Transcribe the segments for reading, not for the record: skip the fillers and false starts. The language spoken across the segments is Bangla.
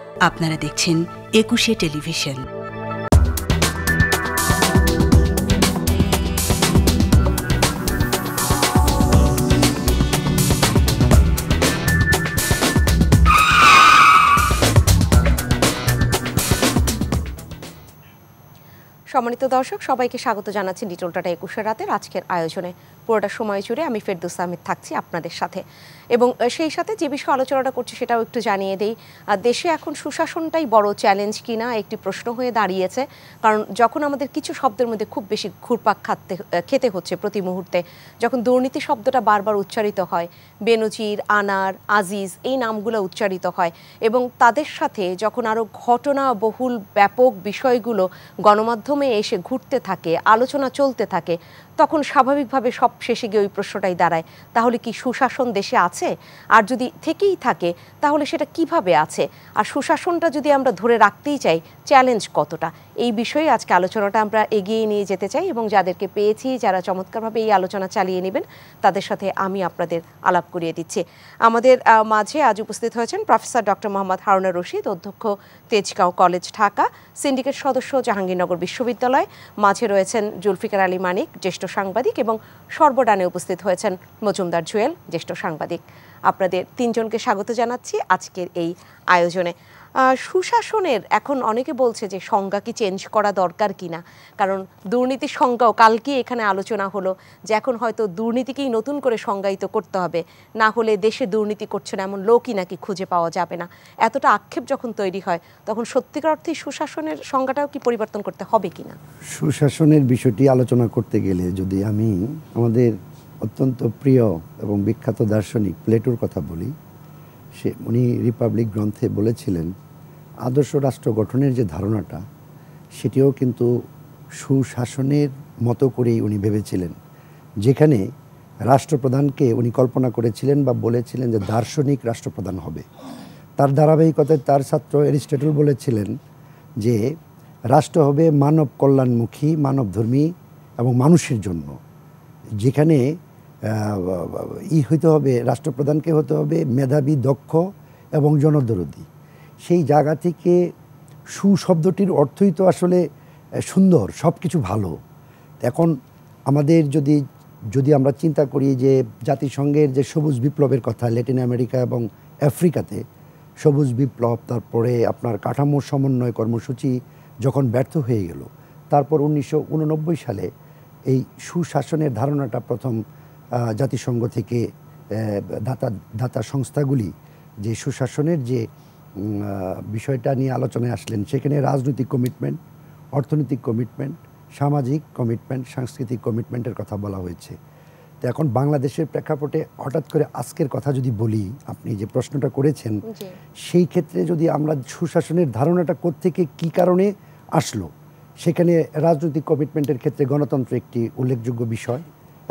আপনারা দেখছেন একুশে টেলিভিশন। সম্মানিত দর্শক, সবাইকে স্বাগত জানাচ্ছি লিটল টাটা ২১ রাতের আজকের আয়োজনে। পুরোটা সময় জুড়ে আমি ফেরদৌস আহমেদ থাকছি আপনাদের সাথে, এবং সেই সাথে যে বিষয়ে আলোচনাটা করছি সেটাও একটু জানিয়ে দেই। দেশে এখন সুশাসনটাই বড় চ্যালেঞ্জ কিনা একটি প্রশ্ন হয়ে দাঁড়িয়েছে। কারণ যখন আমাদের কিছু শব্দের মধ্যে খুব বেশি ঘুরপাক খেতে হচ্ছে প্রতি মুহূর্তে, যখন দুর্নীতি শব্দটা বারবার উচ্চারিত হয়, বেনজির, আনার, আজিজ এই নামগুলো উচ্চারিত হয়, এবং তাদের সাথে যখন আরও ঘটনা বহুল ব্যাপক বিষয়গুলো গণমাধ্যমে এসে ঘুরতে থাকে, আলোচনা চলতে থাকে, তখন স্বাভাবিকভাবে সব শেষে গিয়ে ওই প্রশ্নটাই দাঁড়ায়, তাহলে কি সুশাসন দেশে আছে? আর যদি থেকেই থাকে তাহলে সেটা কিভাবে আছে? আর সুশাসনটা যদি আমরা ধরে রাখতেই চাই, চ্যালেঞ্জ কতটা? এই বিষয়ে আজকে আলোচনাটা আমরা এগিয়ে নিয়ে যেতে চাই, এবং যাদেরকে পেয়েছি যারা চমৎকারভাবে এই আলোচনা চালিয়ে নেবেন তাদের সাথে আমি আপনাদের আলাপ করিয়ে দিচ্ছি। আমাদের মাঝে আজ উপস্থিত হয়েছেন প্রফেসর ডক্টর মোহাম্মদ হারুন রশিদ, অধ্যক্ষ তেজগাঁও কলেজ ঢাকা, সিন্ডিকেট সদস্য জাহাঙ্গীরনগর বিশ্ববিদ্যালয়। মাঝে রয়েছেন জুলফিকার আলী মানিক, জ্যেষ্ঠ সাংবাদিক, এবং সর্বডানে উপস্থিত হয়েছেন মজুমদার জুয়েল, জ্যেষ্ঠ সাংবাদিক। আপনাদের তিনজনকে স্বাগত জানাচ্ছি আজকের এই আয়োজনে। সুশাসনের এখন অনেকে বলছে যে সংজ্ঞা কি চেঞ্জ করা দরকার কিনা, কারণ দুর্নীতির সংজ্ঞাও কালকে এখানে আলোচনা হলো যে এখন হয়তো দুর্নীতিকেই নতুন করে সংজ্ঞায়িত করতে হবে, না হলে দেশে দুর্নীতি করছে না এমন লোকই নাকি খুঁজে পাওয়া যাবে না। এতটা আক্ষেপ যখন তৈরি হয় তখন সত্যিকার অর্থে সুশাসনের সংজ্ঞাটাও কি পরিবর্তন করতে হবে কিনা? সুশাসনের বিষয়টি আলোচনা করতে গেলে যদি আমি আমাদের অত্যন্ত প্রিয় এবং বিখ্যাত দার্শনিক প্লেটোর কথা বলি, উনি রিপাবলিক গ্রন্থে বলেছিলেন আদর্শ রাষ্ট্র গঠনের যে ধারণাটা সেটিও কিন্তু সুশাসনের মতো করেই উনি ভেবেছিলেন, যেখানে রাষ্ট্রপ্রধানকে উনি কল্পনা করেছিলেন বা বলেছিলেন যে দার্শনিক রাষ্ট্রপ্রধান হবে। তার ধারাবাহিকতায় তার ছাত্র অ্যারিস্টটল বলেছিলেন যে রাষ্ট্র হবে মানব কল্যাণমুখী, মানবধর্মী এবং মানুষের জন্য, যেখানে হইতে হবে রাষ্ট্রপ্রধানকে হতে হবে মেধাবী, দক্ষ এবং জনদরদী। সেই জায়গা থেকে সুশব্দটির অর্থই তো আসলে সুন্দর, সব কিছু ভালো। এখন আমাদের যদি আমরা চিন্তা করি যে জাতিসংঘের যে সবুজ বিপ্লবের কথা, ল্যাটিন আমেরিকা এবং আফ্রিকাতে সবুজ বিপ্লব, তারপরে আপনার কাঠামো সমন্বয় কর্মসূচি যখন ব্যর্থ হয়ে গেল, তারপর 1989 সালে এই সুশাসনের ধারণাটা প্রথম জাতিসংঘ থেকে দাতা সংস্থাগুলি যে সুশাসনের যে বিষয়টা নিয়ে আলোচনায় আসলেন, সেখানে রাজনৈতিক কমিটমেন্ট, অর্থনৈতিক কমিটমেন্ট, সামাজিক কমিটমেন্ট, সাংস্কৃতিক কমিটমেন্টের কথা বলা হয়েছে। তো এখন বাংলাদেশের প্রেক্ষাপটে হঠাৎ করে আজকের কথা যদি বলি, আপনি যে প্রশ্নটা করেছেন, সেই ক্ষেত্রে যদি আমরা সুশাসনের ধারণাটা কোত্থেকে কী কারণে আসলো, সেখানে রাজনৈতিক কমিটমেন্টের ক্ষেত্রে গণতন্ত্র একটি উল্লেখযোগ্য বিষয়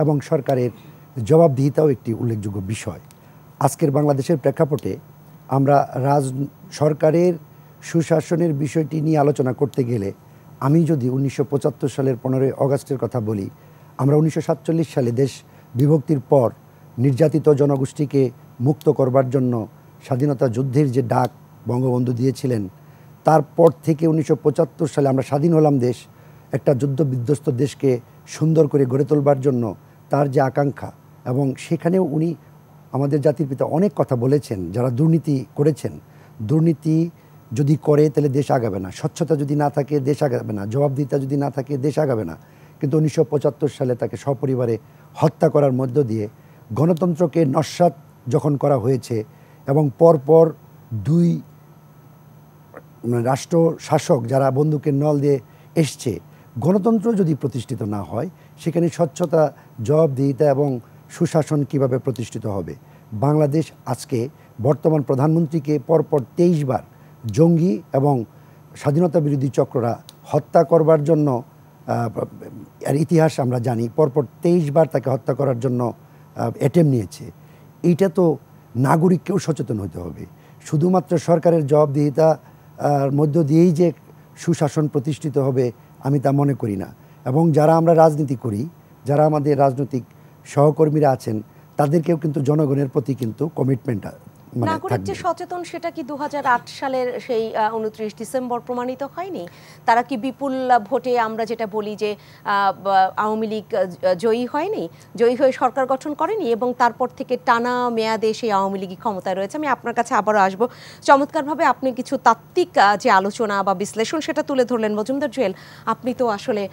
এবং সরকারের জবাবদিহিতাও একটি উল্লেখযোগ্য বিষয়। আজকের বাংলাদেশের প্রেক্ষাপটে আমরা সরকারের সুশাসনের বিষয়টি নিয়ে আলোচনা করতে গেলে, আমি যদি 1975 সালের 15ই আগস্টের কথা বলি, আমরা 1947 সালে দেশ বিভক্তির পর নির্যাতিত জনগোষ্ঠীকে মুক্ত করবার জন্য স্বাধীনতা যুদ্ধের যে ডাক বঙ্গবন্ধু দিয়েছিলেন, তারপর থেকে 1975 সালে আমরা স্বাধীন হলাম দেশ, একটা যুদ্ধ বিধ্বস্ত দেশকে সুন্দর করে গড়ে তোলবার জন্য তার যে আকাঙ্ক্ষা, এবং সেখানেও উনি আমাদের জাতির পিতা অনেক কথা বলেছেন। যারা দুর্নীতি করেছেন, দুর্নীতি যদি করে তাহলে দেশ আগাবে না, স্বচ্ছতা যদি না থাকে দেশ আগাবে না, জবাবদিহিতা যদি না থাকে দেশ আগাবে না। কিন্তু 1975 সালে তাকে সপরিবারে হত্যা করার মধ্য দিয়ে গণতন্ত্রকে নস্যাৎ যখন করা হয়েছে, এবং পরপর দুই রাষ্ট্র শাসক যারা বন্দুকের নল দিয়ে এসছে, গণতন্ত্র যদি প্রতিষ্ঠিত না হয়, সেখানে স্বচ্ছতা, জবাবদিহিতা এবং সুশাসন কিভাবে প্রতিষ্ঠিত হবে? বাংলাদেশ আজকে বর্তমান প্রধানমন্ত্রীকে পরপর 23 বার জঙ্গি এবং স্বাধীনতা বিরোধী চক্ররা হত্যা করবার জন্য, এর ইতিহাস আমরা জানি, পরপর 23 বার তাকে হত্যা করার জন্য অ্যাটেম্প নিয়েছে। এইটা তো নাগরিককেও সচেতন হতে হবে। শুধুমাত্র সরকারের জবাবদিহিতা মধ্য দিয়েই যে সুশাসন প্রতিষ্ঠিত হবে আমি তা মনে করি না। এবং যারা আমরা রাজনীতি করি, যারা আমাদের রাজনৈতিক সহকর্মীরা আছেন, তাদেরকেও কিন্তু জনগণের প্রতি কিন্তু কমিটমেন্ট নাগরিক যে সচেতন সেটা কি 2008 সালের সেই 29 ডিসেম্বর প্রমাণিত হয়নি? তারা কি বিপুল ভোটে, আমরা যেটা বলি যে আওয়ামী লীগ জয়ী হয়নি, জয়ী হয়ে সরকার গঠন করেনি এবং তারপর থেকে টানা মেয়াদে সেই আওয়ামী লীগই ক্ষমতায় রয়েছে? আমি আপনার কাছে আবারও আসবো। চমৎকারভাবে আপনি কিছু তাত্ত্বিক যে আলোচনা বা বিশ্লেষণ সেটা তুলে ধরলেন মজুমদার জুয়েল। আপনি তো আসলে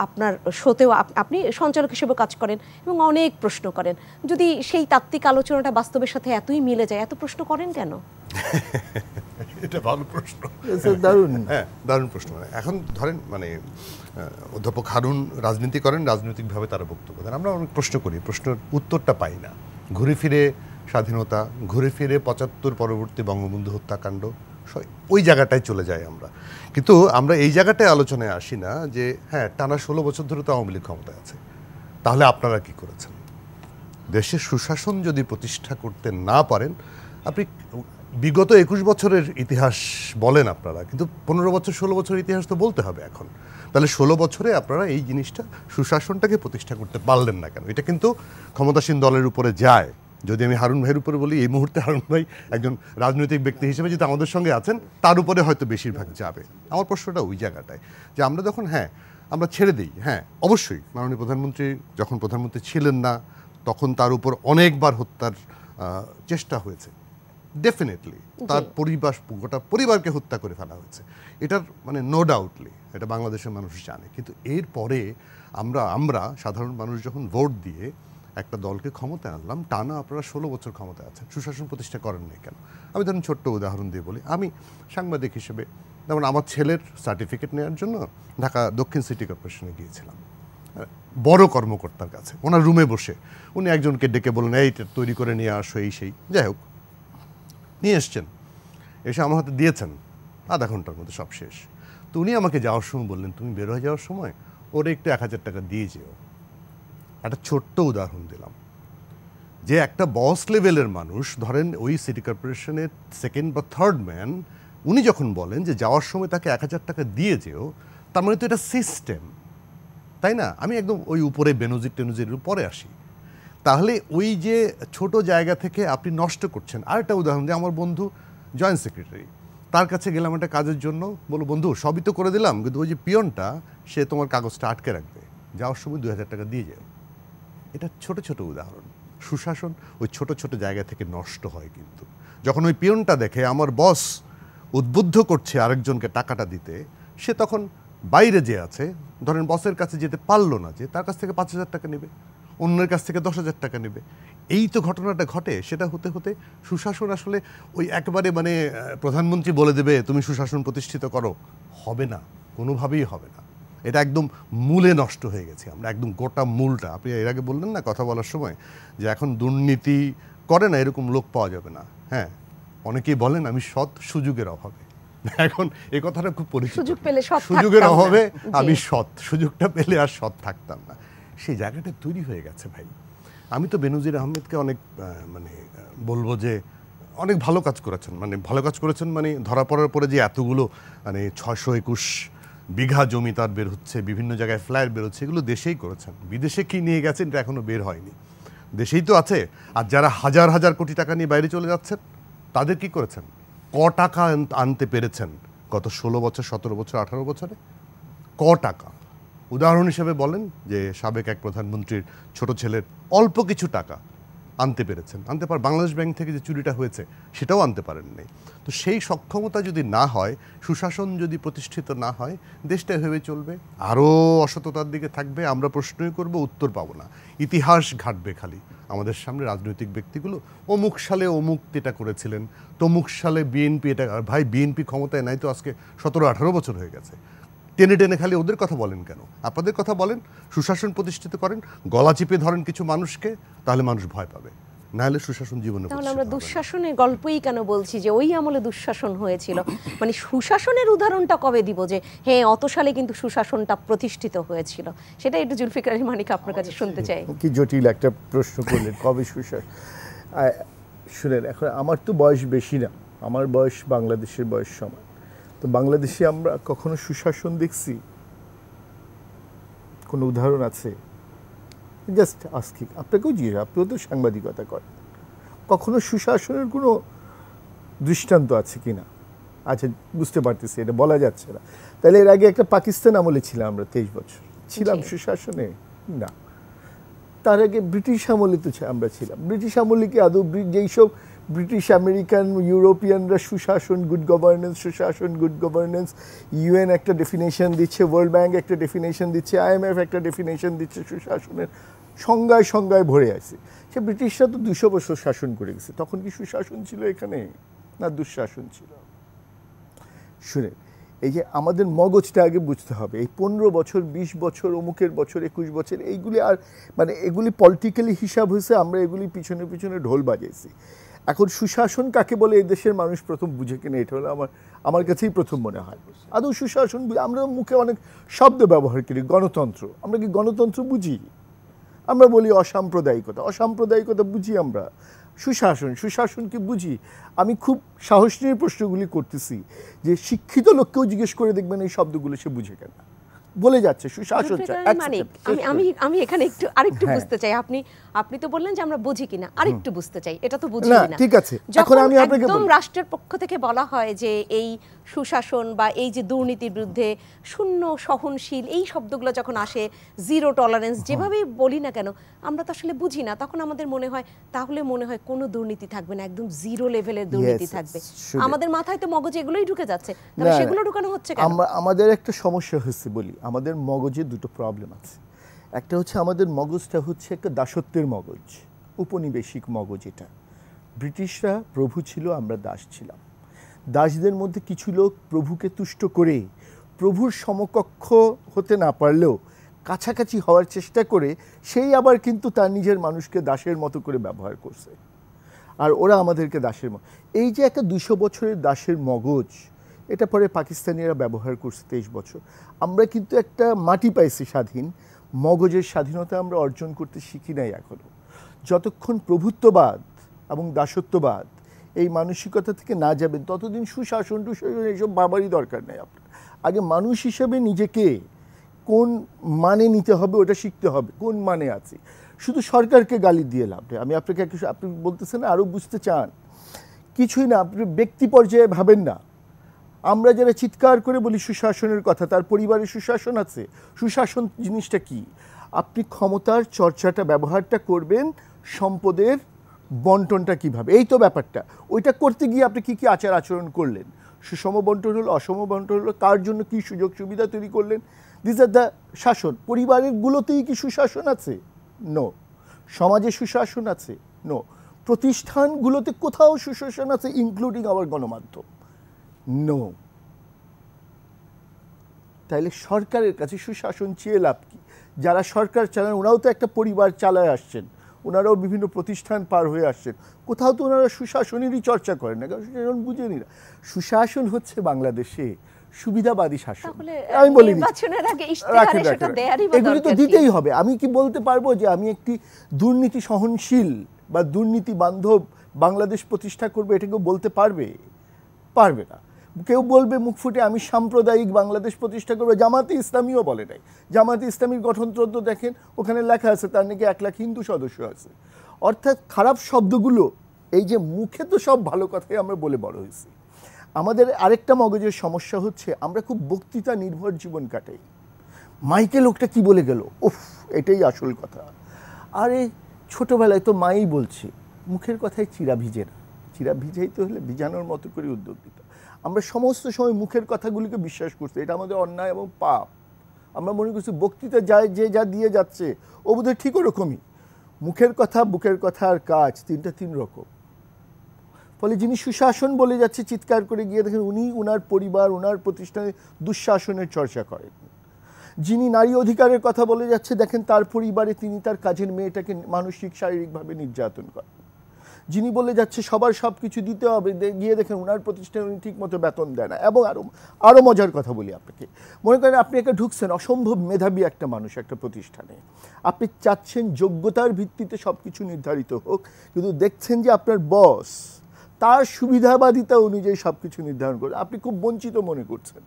আপনার শোতেও আপনি সঞ্চালক হিসেবে কাজ করেন এবং অনেক প্রশ্ন করেন। যদি সেই তাত্ত্বিক আলোচনাটা বাস্তবের সাথে এতই মিলে যায়, এত প্রশ্ন করেন কেন? এটা ভালো প্রশ্ন, দারুণ। হ্যাঁ দারুণ প্রশ্ন। এখন ধরেন অধ্যাপক হারুন রাজনীতি করেন, রাজনৈতিকভাবে তারা বক্তব্য দেন, আমরা অনেক প্রশ্ন করি, প্রশ্নের উত্তরটা পাই না। ঘুরে ফিরে স্বাধীনতা, ঘুরে ফিরে 75 পরবর্তী বঙ্গবন্ধু হত্যাকাণ্ড, ওই জায়গাটায় চলে যাই আমরা। কিন্তু আমরা এই জায়গাটায় আলোচনায় আসি না যে হ্যাঁ টানা 16 বছর ধরে তো আওয়ামী লীগ ক্ষমতায় আছে, তাহলে আপনারা কি করেছেন? দেশের সুশাসন যদি প্রতিষ্ঠা করতে না পারেন, আপনি বিগত 21 বছরের ইতিহাস বলেন আপনারা, কিন্তু 15 বছর 16 বছরের ইতিহাস তো বলতে হবে এখন। তাহলে 16 বছরে আপনারা এই জিনিসটা, সুশাসনটাকে প্রতিষ্ঠা করতে পারলেন না কেন? এটা কিন্তু ক্ষমতাসীন দলের উপরে যায়। যদি আমি হারুন ভাইয়ের উপরে বলি, এই মুহূর্তে হারুন ভাই একজন রাজনৈতিক ব্যক্তি হিসেবে যদি আমাদের সঙ্গে আছেন, তার উপরে হয়তো বেশিরভাগ যাবে। আমার প্রশ্নটা ওই জায়গাটায় যে আমরা যখন আমরা ছেড়ে দিই, হ্যাঁ অবশ্যই মাননীয় প্রধানমন্ত্রী যখন প্রধানমন্ত্রী ছিলেন না তখন তার উপর অনেকবার হত্যার চেষ্টা হয়েছে, ডেফিনেটলি তার গোটা পরিবারকে হত্যা করে ফেলা হয়েছে, এটার নো ডাউটলি এটা বাংলাদেশের মানুষ জানে। কিন্তু এরপরে আমরা সাধারণ মানুষ যখন ভোট দিয়ে একটা দলকে ক্ষমতায় আনলাম, টানা আপনারা 16 বছর ক্ষমতায় আছেন, সুশাসন প্রতিষ্ঠা করেন নাই কেন? আমি ধরুন ছোট্ট উদাহরণ দিয়ে বলি, আমি সাংবাদিক হিসেবে যেমন আমার ছেলের সার্টিফিকেট নেওয়ার জন্য ঢাকা দক্ষিণ সিটি কর্পোরেশনে গিয়েছিলাম, বড় কর্মকর্তার কাছে, ওনার রুমে বসে উনি একজনকে ডেকে বললেন এইটা তৈরি করে নিয়ে আসো, এই সেই, যাই হোক নিয়ে এসছেন, এসে আমার হাতে দিয়েছেন, আধা ঘন্টার মধ্যে সব শেষ। তো উনি আমাকে যাওয়ার সময় বললেন, তুমি বের হয়ে যাওয়ার সময় ওরে একটু 1000 টাকা দিয়ে যেও। একটা ছোট্ট উদাহরণ দিলাম যে একটা বস লেভেলের মানুষ, ধরেন ওই সিটি কর্পোরেশনের সেকেন্ড বা থার্ড ম্যান, উনি যখন বলেন যে যাওয়ার সময় তাকে 1000 টাকা দিয়ে যেও, তার মানে তো এটা সিস্টেম, তাই না? আমি একদম ওই উপরে বেনজির পরে আসি। তাহলে ওই যে ছোট জায়গা থেকে আপনি নষ্ট করছেন। আরেকটা উদাহরণ দিয়ে, আমার বন্ধু জয়েন্ট সেক্রেটারি, তার কাছে গেলাম একটা কাজের জন্য, বলো বন্ধু সবই তো করে দিলাম, কিন্তু ওই যে পিয়নটা সে তোমার কাগজটা আটকে রাখবে, যাওয়ার সময় 2000 টাকা দিয়ে যাও। এটা ছোট ছোট উদাহরণ। সুশাসন ওই ছোট ছোট জায়গা থেকে নষ্ট হয়। কিন্তু যখন ওই পিয়নটা দেখে আমার বস উদ্বুদ্ধ করছে আরেকজনকে টাকাটা দিতে, সে তখন বাইরে যে আছে, ধরেন বসের কাছে যেতে পারলো না, যে তার কাছ থেকে 5000 টাকা নেবে, অন্যের কাছ থেকে 10,000 টাকা নেবে। এই তো ঘটনাটা ঘটে। সেটা হতে হতে সুশাসন আসলে ওই একেবারে প্রধানমন্ত্রী বলে দেবে তুমি সুশাসন প্রতিষ্ঠিত করো, হবে না, কোনোভাবেই হবে না। এটা একদম মূলে নষ্ট হয়ে গেছে আমরা, একদম গোটা মূলটা। আপনি এর আগে বললেন না কথা বলার সময় যে এখন দুর্নীতি করে না এরকম লোক পাওয়া যাবে না। হ্যাঁ, অনেকেই বলেন আমি সৎ, সুযোগের অভাবে। এখন এই কথাটা খুব পরিচিত, সুযোগের অভাবে আমি সৎ, সুযোগটা পেলে আর সৎ থাকতাম না। সেই জায়গাটা তৈরি হয়ে গেছে ভাই। আমি তো বেনজির আহমেদকে অনেক বলবো যে অনেক ভালো কাজ করেছেন, ভালো কাজ করেছেন ধরা পড়ার পরে যে এতগুলো 621 বিঘা জমি তার বের হচ্ছে, বিভিন্ন জায়গায় ফ্ল্যাট বের হচ্ছে, এগুলো দেশেই করেছেন। বিদেশে কি নিয়ে গেছেন এটা এখনো বের হয়নি, দেশেই তো আছে। আর যারা হাজার হাজার কোটি টাকা নিয়ে বাইরে চলে যাচ্ছেন, তাদের কি করেছেন? টাকা আনতে পেরেছেন গত 16 বছর, 17 বছর, 18 বছরে? টাকা? উদাহরণ হিসেবে বলেন যে সাবেক এক প্রধানমন্ত্রীর ছোট ছেলের অল্প কিছু টাকা আনতে পেরেছেন, বাংলাদেশ ব্যাংক থেকে যে চুরিটা হয়েছে সেটাও আনতে পারেন নাই। তো সেই সক্ষমতা যদি না হয়, সুশাসন যদি প্রতিষ্ঠিত না হয়, দেশটা ভেবে চলবে আরও অসততার দিকে থাকবে। আমরা প্রশ্নই করব, উত্তর পাবো না। ইতিহাস ঘাটবে খালি আমাদের সামনে রাজনৈতিক ব্যক্তিগুলো, অমুক সালে অমুক এটা করেছিলেন, তমুক সালে বিএনপি এটা। ভাই, বিএনপি ক্ষমতায় নাই তো আজকে 17-18 বছর হয়ে গেছে। টেনে টেনে খালি ওদের কথা বলেন কেন? আপনাদের কথা বলেন, সুশাসন প্রতিষ্ঠিত করেন, গলা চিপে ধরেন কিছু মানুষকে, তাহলে মানুষ ভয় পাবে। নাহলে সুশাসন জীবনে। তাহলে আমরা দুঃশাসনের গল্পই কেন বলছি যে ওই আমলে দুঃশাসন হয়েছিল? সুশাসনের উদাহরণটা কবে দিব যে হ্যাঁ অত সালে কিন্তু সুশাসনটা প্রতিষ্ঠিত হয়েছিল? সেটা একটু জুলফিকার আলী মানিক আপনার কাছে শুনতে চাই। কি জটিল একটা প্রশ্ন করলেন, কবে সুশাসন। শুনেন, এখন আমার তো বয়স বেশি না, আমার বয়স বাংলাদেশের বয়স সমান। তো বাংলাদেশে আমরা কখনো সুশাসন দেখছি? কোনো উদাহরণ আছে? জাস্ট আস্কিং, আপনাকেও জিজ্ঞেস, আপনিও তো সাংবাদিকতা করেন, কখনো সুশাসনের কোনো দৃষ্টান্ত আছে কিনা। আচ্ছা, বুঝতে পারতেছি এটা বলা যাচ্ছে না। তাহলে এর আগে একটা পাকিস্তান আমলে ছিলাম আমরা 23 বছর, ছিলাম সুশাসনে না। তার আগে ব্রিটিশ আমলে তো আমরা ছিলাম। ব্রিটিশ আমলে কি আদৌ যেই সব ব্রিটিশ আমেরিকান ইউরোপিয়ানরা সুশাসন গুড গভর্নেন্স, সুশাসন গুড গভর্নেন্স, ইউএন একটা ডেফিনেশন দিচ্ছে, ওয়ার্ল্ড ব্যাংক একটা ডেফিনেশন দিচ্ছে, IMF একটা ডেফিনেশন দিচ্ছে, সুশাসনের সংজ্ঞায় সংজ্ঞায় ভরে আছে। সে ব্রিটিশরা তো 200 বছর শাসন করে গেছে, তখন কি সুশাসন ছিল এখানে না দুঃশাসন ছিল? শুনে, এই যে আমাদের মগজটা আগে বুঝতে হবে। এই 15 বছর 20 বছর অমুকের বছর 21 বছর এইগুলি আর মানে এগুলি পলিটিক্যালি হিসাব হয়েছে, আমরা এগুলি পিছনে পিছনে ঢোল বাজাইছি। এখন সুশাসন কাকে বলে এই দেশের মানুষ প্রথম বুঝে কিনা, এটা হলো আমার কাছেই প্রথম মনে হয়। আদৌ সুশাসন আমরা মুখে অনেক শব্দ ব্যবহার করি, গণতন্ত্র, আমরা কি গণতন্ত্র বুঝি? আমরা বলি অসাম্প্রদায়িকতা, অসাম্প্রদায়িকতা বুঝি আমরা। সুশাসন কি বুঝি? আমি খুব সাহস নিয়ে প্রশ্নগুলি করতেছি যে শিক্ষিত লোককেও জিজ্ঞেস করে দেখবেন এই শব্দগুলো সে বুঝে কেন বলে যাচ্ছে সুশাসন। আমি এখানে একটু আরেকটু বুঝতে চাই। আপনি তো বললেন যে আমরা বুঝি কিনা, আরেকটু বুঝতে চাই। এটা তো বুঝি না, ঠিক আছে। এখন আমি আপনাকে একদম রাষ্ট্রের পক্ষ থেকে বলা হয় যে এই সুশাসন বা এই যে দুর্নীতির বিরুদ্ধে শূন্য সহনশীল, এই শব্দগুলো যখন আসে, জিরো টলারেন্স, যেভাবেই বলি না কেন, আমরা তো আসলে বুঝি না। তখন আমাদের মনে হয় তাহলে মনে হয় কোনো দুর্নীতি থাকবে না, একদম জিরো লেভেলের দুর্নীতি থাকবে। আমাদের মাথায় তো মগজে এগুলোই ঢুকে যাচ্ছে, তবে সেগুলো ঢুকানো হচ্ছে কেন? আমাদের একটা সমস্যা হচ্ছে, বলি আমাদের মগজে দুটো প্রবলেম আছে। একটা হচ্ছে আমাদের মগজটা হচ্ছে একটা দাসত্বের মগজ, উপনিবেশিক মগজ। এটা ব্রিটিশরা প্রভু ছিল, আমরা দাস ছিলাম। দাসদের মধ্যে কিছু লোক প্রভুকে তুষ্ট করে প্রভুর সমকক্ষ হতে না পারলেও কাছাকাছি হওয়ার চেষ্টা করে সেই আবার কিন্তু তার নিজের মানুষকে দাসের মতো করে ব্যবহার করছে, আর ওরা আমাদেরকে দাসের মতো। এই যে একটা 200 বছরের দাসের মগজ, এটা পরে পাকিস্তানিরা ব্যবহার করছে 23 বছর। আমরা কিন্তু একটা মাটি পাইছি স্বাধীন, মগজের স্বাধীনতা আমরা অর্জন করতে শিখি নাই এখনো। যতক্ষণ প্রভুত্ববাদ এবং দাসত্ববাদ এই মানসিকতা থেকে না যাবেন ততদিন সুশাসন টুশাসন এইসব বাবারই দরকার নেই। আপনার আগে মানুষ হিসেবে নিজেকে কোন মানে নিতে হবে ওটা শিখতে হবে, কোন মানে আছে। শুধু সরকারকে গালি দিয়ে লাভ নেই। আমি আপনাকে আপনি বলতেছেন আরও বুঝতে চান, কিছুই না, আপনি ব্যক্তি পর্যায়ে ভাবেন না। আমরা যারা চিৎকার করে বলি সুশাসনের কথা, তার পরিবারে সুশাসন আছে। সুশাসন জিনিসটা কি? আপনি ক্ষমতার চর্চাটা ব্যবহারটা করবেন, সম্পদের বন্টনটা কিভাবে, এই তো ব্যাপারটা। ওইটা করতে গিয়ে আপনি কি কি আচার আচরণ করলেন, সুষম বন্টন হলো, অসম বন্টন হলো, কার জন্য কি সুযোগ সুবিধা তৈরি করলেন, দিস আর দ্য শাসন। পরিবারের গুলোতেই কি সুশাসন আছে? নো। সমাজে সুশাসন আছে? নো। প্রতিষ্ঠানগুলোতে কোথাও সুশাসন আছে, ইনক্লুডিং আওয়ার গণমাধ্যম? নো। তাইলে সরকারের কাছে সুশাসন চেয়ে লাভ কি? যারা সরকার চালান ওনারাও তো একটা পরিবার চালায় আসছেন, ওনারাও বিভিন্ন প্রতিষ্ঠান পার হয়ে আসছেন, কোথাও তো ওনারা সুশাসনেরই চর্চা করেন না, কারণ সুশাসন বুঝেনি না। সুশাসন হচ্ছে বাংলাদেশে সুবিধাবাদী শাসন। আমি বলি এগুলি তো দিতেই হবে। আমি কি বলতে পারবো যে আমি একটি দুর্নীতি সহনশীল বা দুর্নীতি বান্ধব বাংলাদেশ প্রতিষ্ঠা করবে? এটা কেউ বলতে পারবে? পারবে না। কেউ বলবে মুখ ফুটে আমি সাম্প্রদায়িক বাংলাদেশ প্রতিষ্ঠা করবে, জামাতে ইসলামীও বলে নাই। জামাতে ইসলামীর গঠনতন্ত্র দেখেন, ওখানে লেখা আছে তার নাকি 1 লাখ হিন্দু সদস্য আছে। অর্থাৎ খারাপ শব্দগুলো, এই যে মুখে তো সব ভালো কথাই আমরা বলে বড় হয়েছি। আমাদের আরেকটা মগজের সমস্যা হচ্ছে আমরা খুব বক্তৃতা নির্ভর জীবন কাটাই। মাইকে লোকটা কি বলে গেল, উফ, এটাই আসল কথা। আরে ছোটবেলায় তো মাই বলছে, মুখের কথায় চিরা ভিজে না, চিরা ভিজাইতে হলে ভিজানোর মতো করে উদ্যোগ দিতে। আমরা সমস্ত সময় মুখের কথাগুলিকে বিশ্বাস করছি, এটা আমাদের অন্যায় এবং পাপ। আমরা মনে করছি বক্তৃতা যায় যে যা দিয়ে যাচ্ছে ও বোধহয় ঠিক ওরকমই। মুখের কথা, বুকের কথা আর কাজ, তিনটা 3 রকম। ফলে যিনি সুশাসন বলে যাচ্ছে চিৎকার করে গিয়ে দেখেন উনি ওনার পরিবার, ওনার প্রতিষ্ঠানে দুঃশাসনের চর্চা করেন। যিনি নারী অধিকারের কথা বলে যাচ্ছে দেখেন তার পরিবারে তিনি তার কাজের মেয়েটাকে মানসিক শারীরিকভাবে নির্যাতন করেন। যিনি বলে যাচ্ছে সবার সব কিছু দিতে হবে, গিয়ে দেখেন ওনার প্রতিষ্ঠানে উনি ঠিক মতো বেতন দেয় না। এবং আরও মজার কথা বলি আপনাকে, মনে করেন আপনি একটা ঢুকছেন, অসম্ভব মেধাবী একটা মানুষ একটা প্রতিষ্ঠানে, আপনি চাচ্ছেন যোগ্যতার ভিত্তিতে সব কিছু নির্ধারিত হোক, কিন্তু দেখছেন যে আপনার বস তার সুবিধাবাদিতা অনুযায়ী সব কিছু নির্ধারণ করে, আপনি খুব বঞ্চিত মনে করছেন।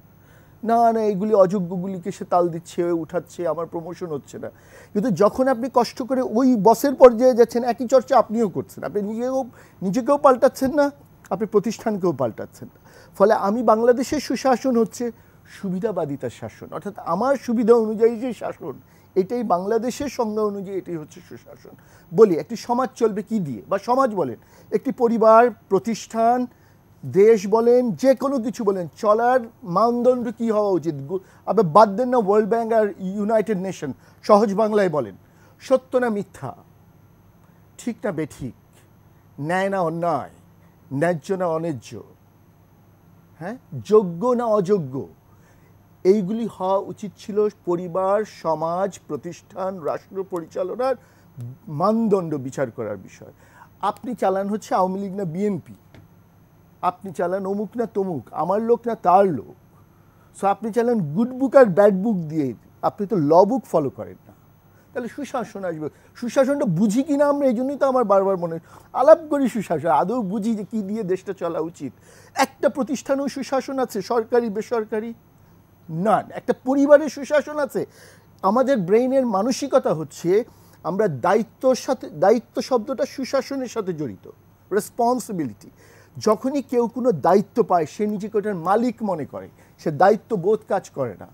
না না, এইগুলি অযোগ্যগুলিকে সে তাল দিচ্ছে, উঠাচ্ছে, আমার প্রমোশন হচ্ছে না। কিন্তু যখন আপনি কষ্ট করে ওই বসের পর্যায়ে যাচ্ছেন, একই চর্চা আপনিও করছেন, আপনি নিজেকেও পাল্টাচ্ছেন না, আপনি প্রতিষ্ঠানকেও পাল্টাচ্ছেন না। ফলে আমি বাংলাদেশের সুশাসন হচ্ছে সুবিধাবাদিতার শাসন, অর্থাৎ আমার সুবিধা অনুযায়ী যে শাসন, এটাই বাংলাদেশের সংজ্ঞা অনুযায়ী এটাই হচ্ছে সুশাসন। বলি একটি সমাজ চলবে কি দিয়ে, বা সমাজ বলেন, একটি পরিবার, প্রতিষ্ঠান, দেশ বলেন, যে কোনো কিছু বলেন, চলার মানদণ্ড কি হওয়া উচিত। আবার বাদ দেন না ওয়ার্ল্ড ব্যাংক আর ইউনাইটেড নেশন, সহজ বাংলায় বলেন, সত্য না মিথ্যা, ঠিক না বেঠিক, ন্যায় না অন্যায়, ন্যায্য না অন্যায্য, হ্যাঁ, যোগ্য না অযোগ্য, এইগুলি হওয়া উচিত ছিল পরিবার, সমাজ, প্রতিষ্ঠান, রাষ্ট্র পরিচালনার মানদণ্ড বিচার করার বিষয়। আপনি চালান হচ্ছে আওয়ামী লীগ না বিএনপি, আপনি চালান অমুক না তমুক, আমার লোক না তার লোক। সো আপনি চালান গুড বুক আর ব্যাড বুক দিয়ে, আপনি তো ল বুক ফলো করেন না, তাহলে সুশাসন আসবে। সুশাসনটা বুঝি কিনা আমরা, এই জন্যই তো আমার বারবার মনে আলাপ করি সুশাসন, আদৌ বুঝি যে কী দিয়ে দেশটা চলা উচিত। একটা প্রতিষ্ঠানেও সুশাসন আছে, সরকারি বেসরকারি না, একটা পরিবারের সুশাসন আছে। আমাদের ব্রেইনের মানসিকতা হচ্ছে আমরা দায়িত্বর সাথে, দায়িত্ব শব্দটা সুশাসনের সাথে জড়িত, রেসপন্সিবিলিটি। যখনই কেউ কোনো দায়িত্ব পায় সে নিজেকে ওটার মালিক মনে করে, সে দায়িত্ব বোধ কাজ করে না।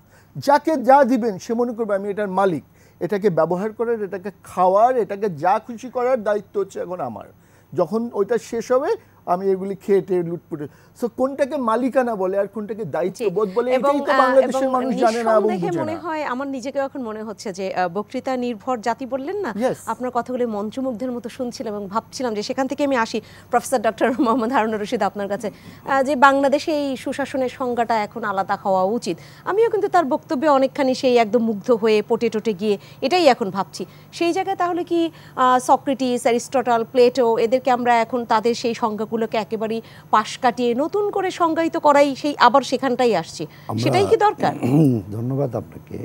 যাকে যা দিবেন সে মনে করবে আমি এটার মালিক, এটাকে ব্যবহার করার, এটাকে খাওয়ার, এটাকে যা খুশি করার দায়িত্ব হচ্ছে এখন আমার। যখন ওইটা শেষ হবে আমি এগুলি খেয়ে টেয়ে লুটপুটে। সো কোনটাকে মালিকানা বলে আর কোনটাকে দায়িত্ববোধ বলে, এটাই তো বাংলাদেশের মানুষ জানে না এবং বুঝে না। মনে হয় আমার নিজেকে এখন মনে হচ্ছে যে বক্তৃতা নির্ভর জাতি বললেন না, আপনার কথাগুলো মন্ত্রমুগ্ধের মতো শুনছিলাম এবং ভাবছিলাম যে সেখান থেকে আমি আসি প্রফেসর ডক্টর মোহাম্মদ হারুনুর রশিদ আপনার কাছে, যে বাংলাদেশে এই সুশাসনের সংজ্ঞাটা এখন আলাদা হওয়া উচিত। আমিও কিন্তু তার বক্তব্যে অনেকখানি সেই একদম মুগ্ধ হয়ে পটে টটে গিয়ে এটাই এখন ভাবছি। সেই জায়গায় তাহলে কি সক্রেটিস, অ্যারিস্টটল, প্লেটো, এদেরকে আমরা এখন তাদের সেই সংজ্ঞাগুলোকে একেবারেই পাশ কাটিয়ে নতুন করে সংজ্ঞায়িত করাই, সেই আবার সেখানটাই আসছি, সেটাই কি দরকার? ধন্যবাদ আপনাকে।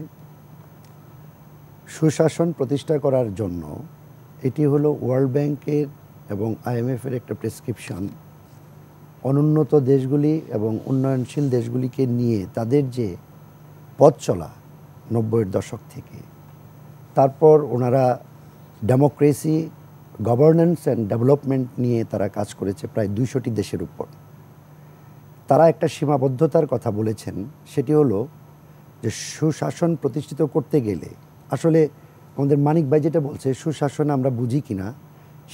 সুশাসন প্রতিষ্ঠা করার জন্য এটি হলো ওয়ার্ল্ড ব্যাংকের এবং IMF-এর একটা প্রেসক্রিপশন। অনুন্নত দেশগুলি এবং উন্নয়নশীল দেশগুলিকে নিয়ে তাদের যে পথ চলা 90-এর দশক থেকে, তারপর ওনারা ডেমোক্রেসি, গভর্নেন্স অ্যান্ড ডেভেলপমেন্ট নিয়ে তারা কাজ করেছে প্রায় 200টি দেশের উপর। তারা একটা সীমাবদ্ধতার কথা বলেছেন, সেটি হলো যে সুশাসন প্রতিষ্ঠিত করতে গেলে, আসলে আমাদের মানিক ভাই যেটা বলছে সুশাসন আমরা বুঝি কিনা,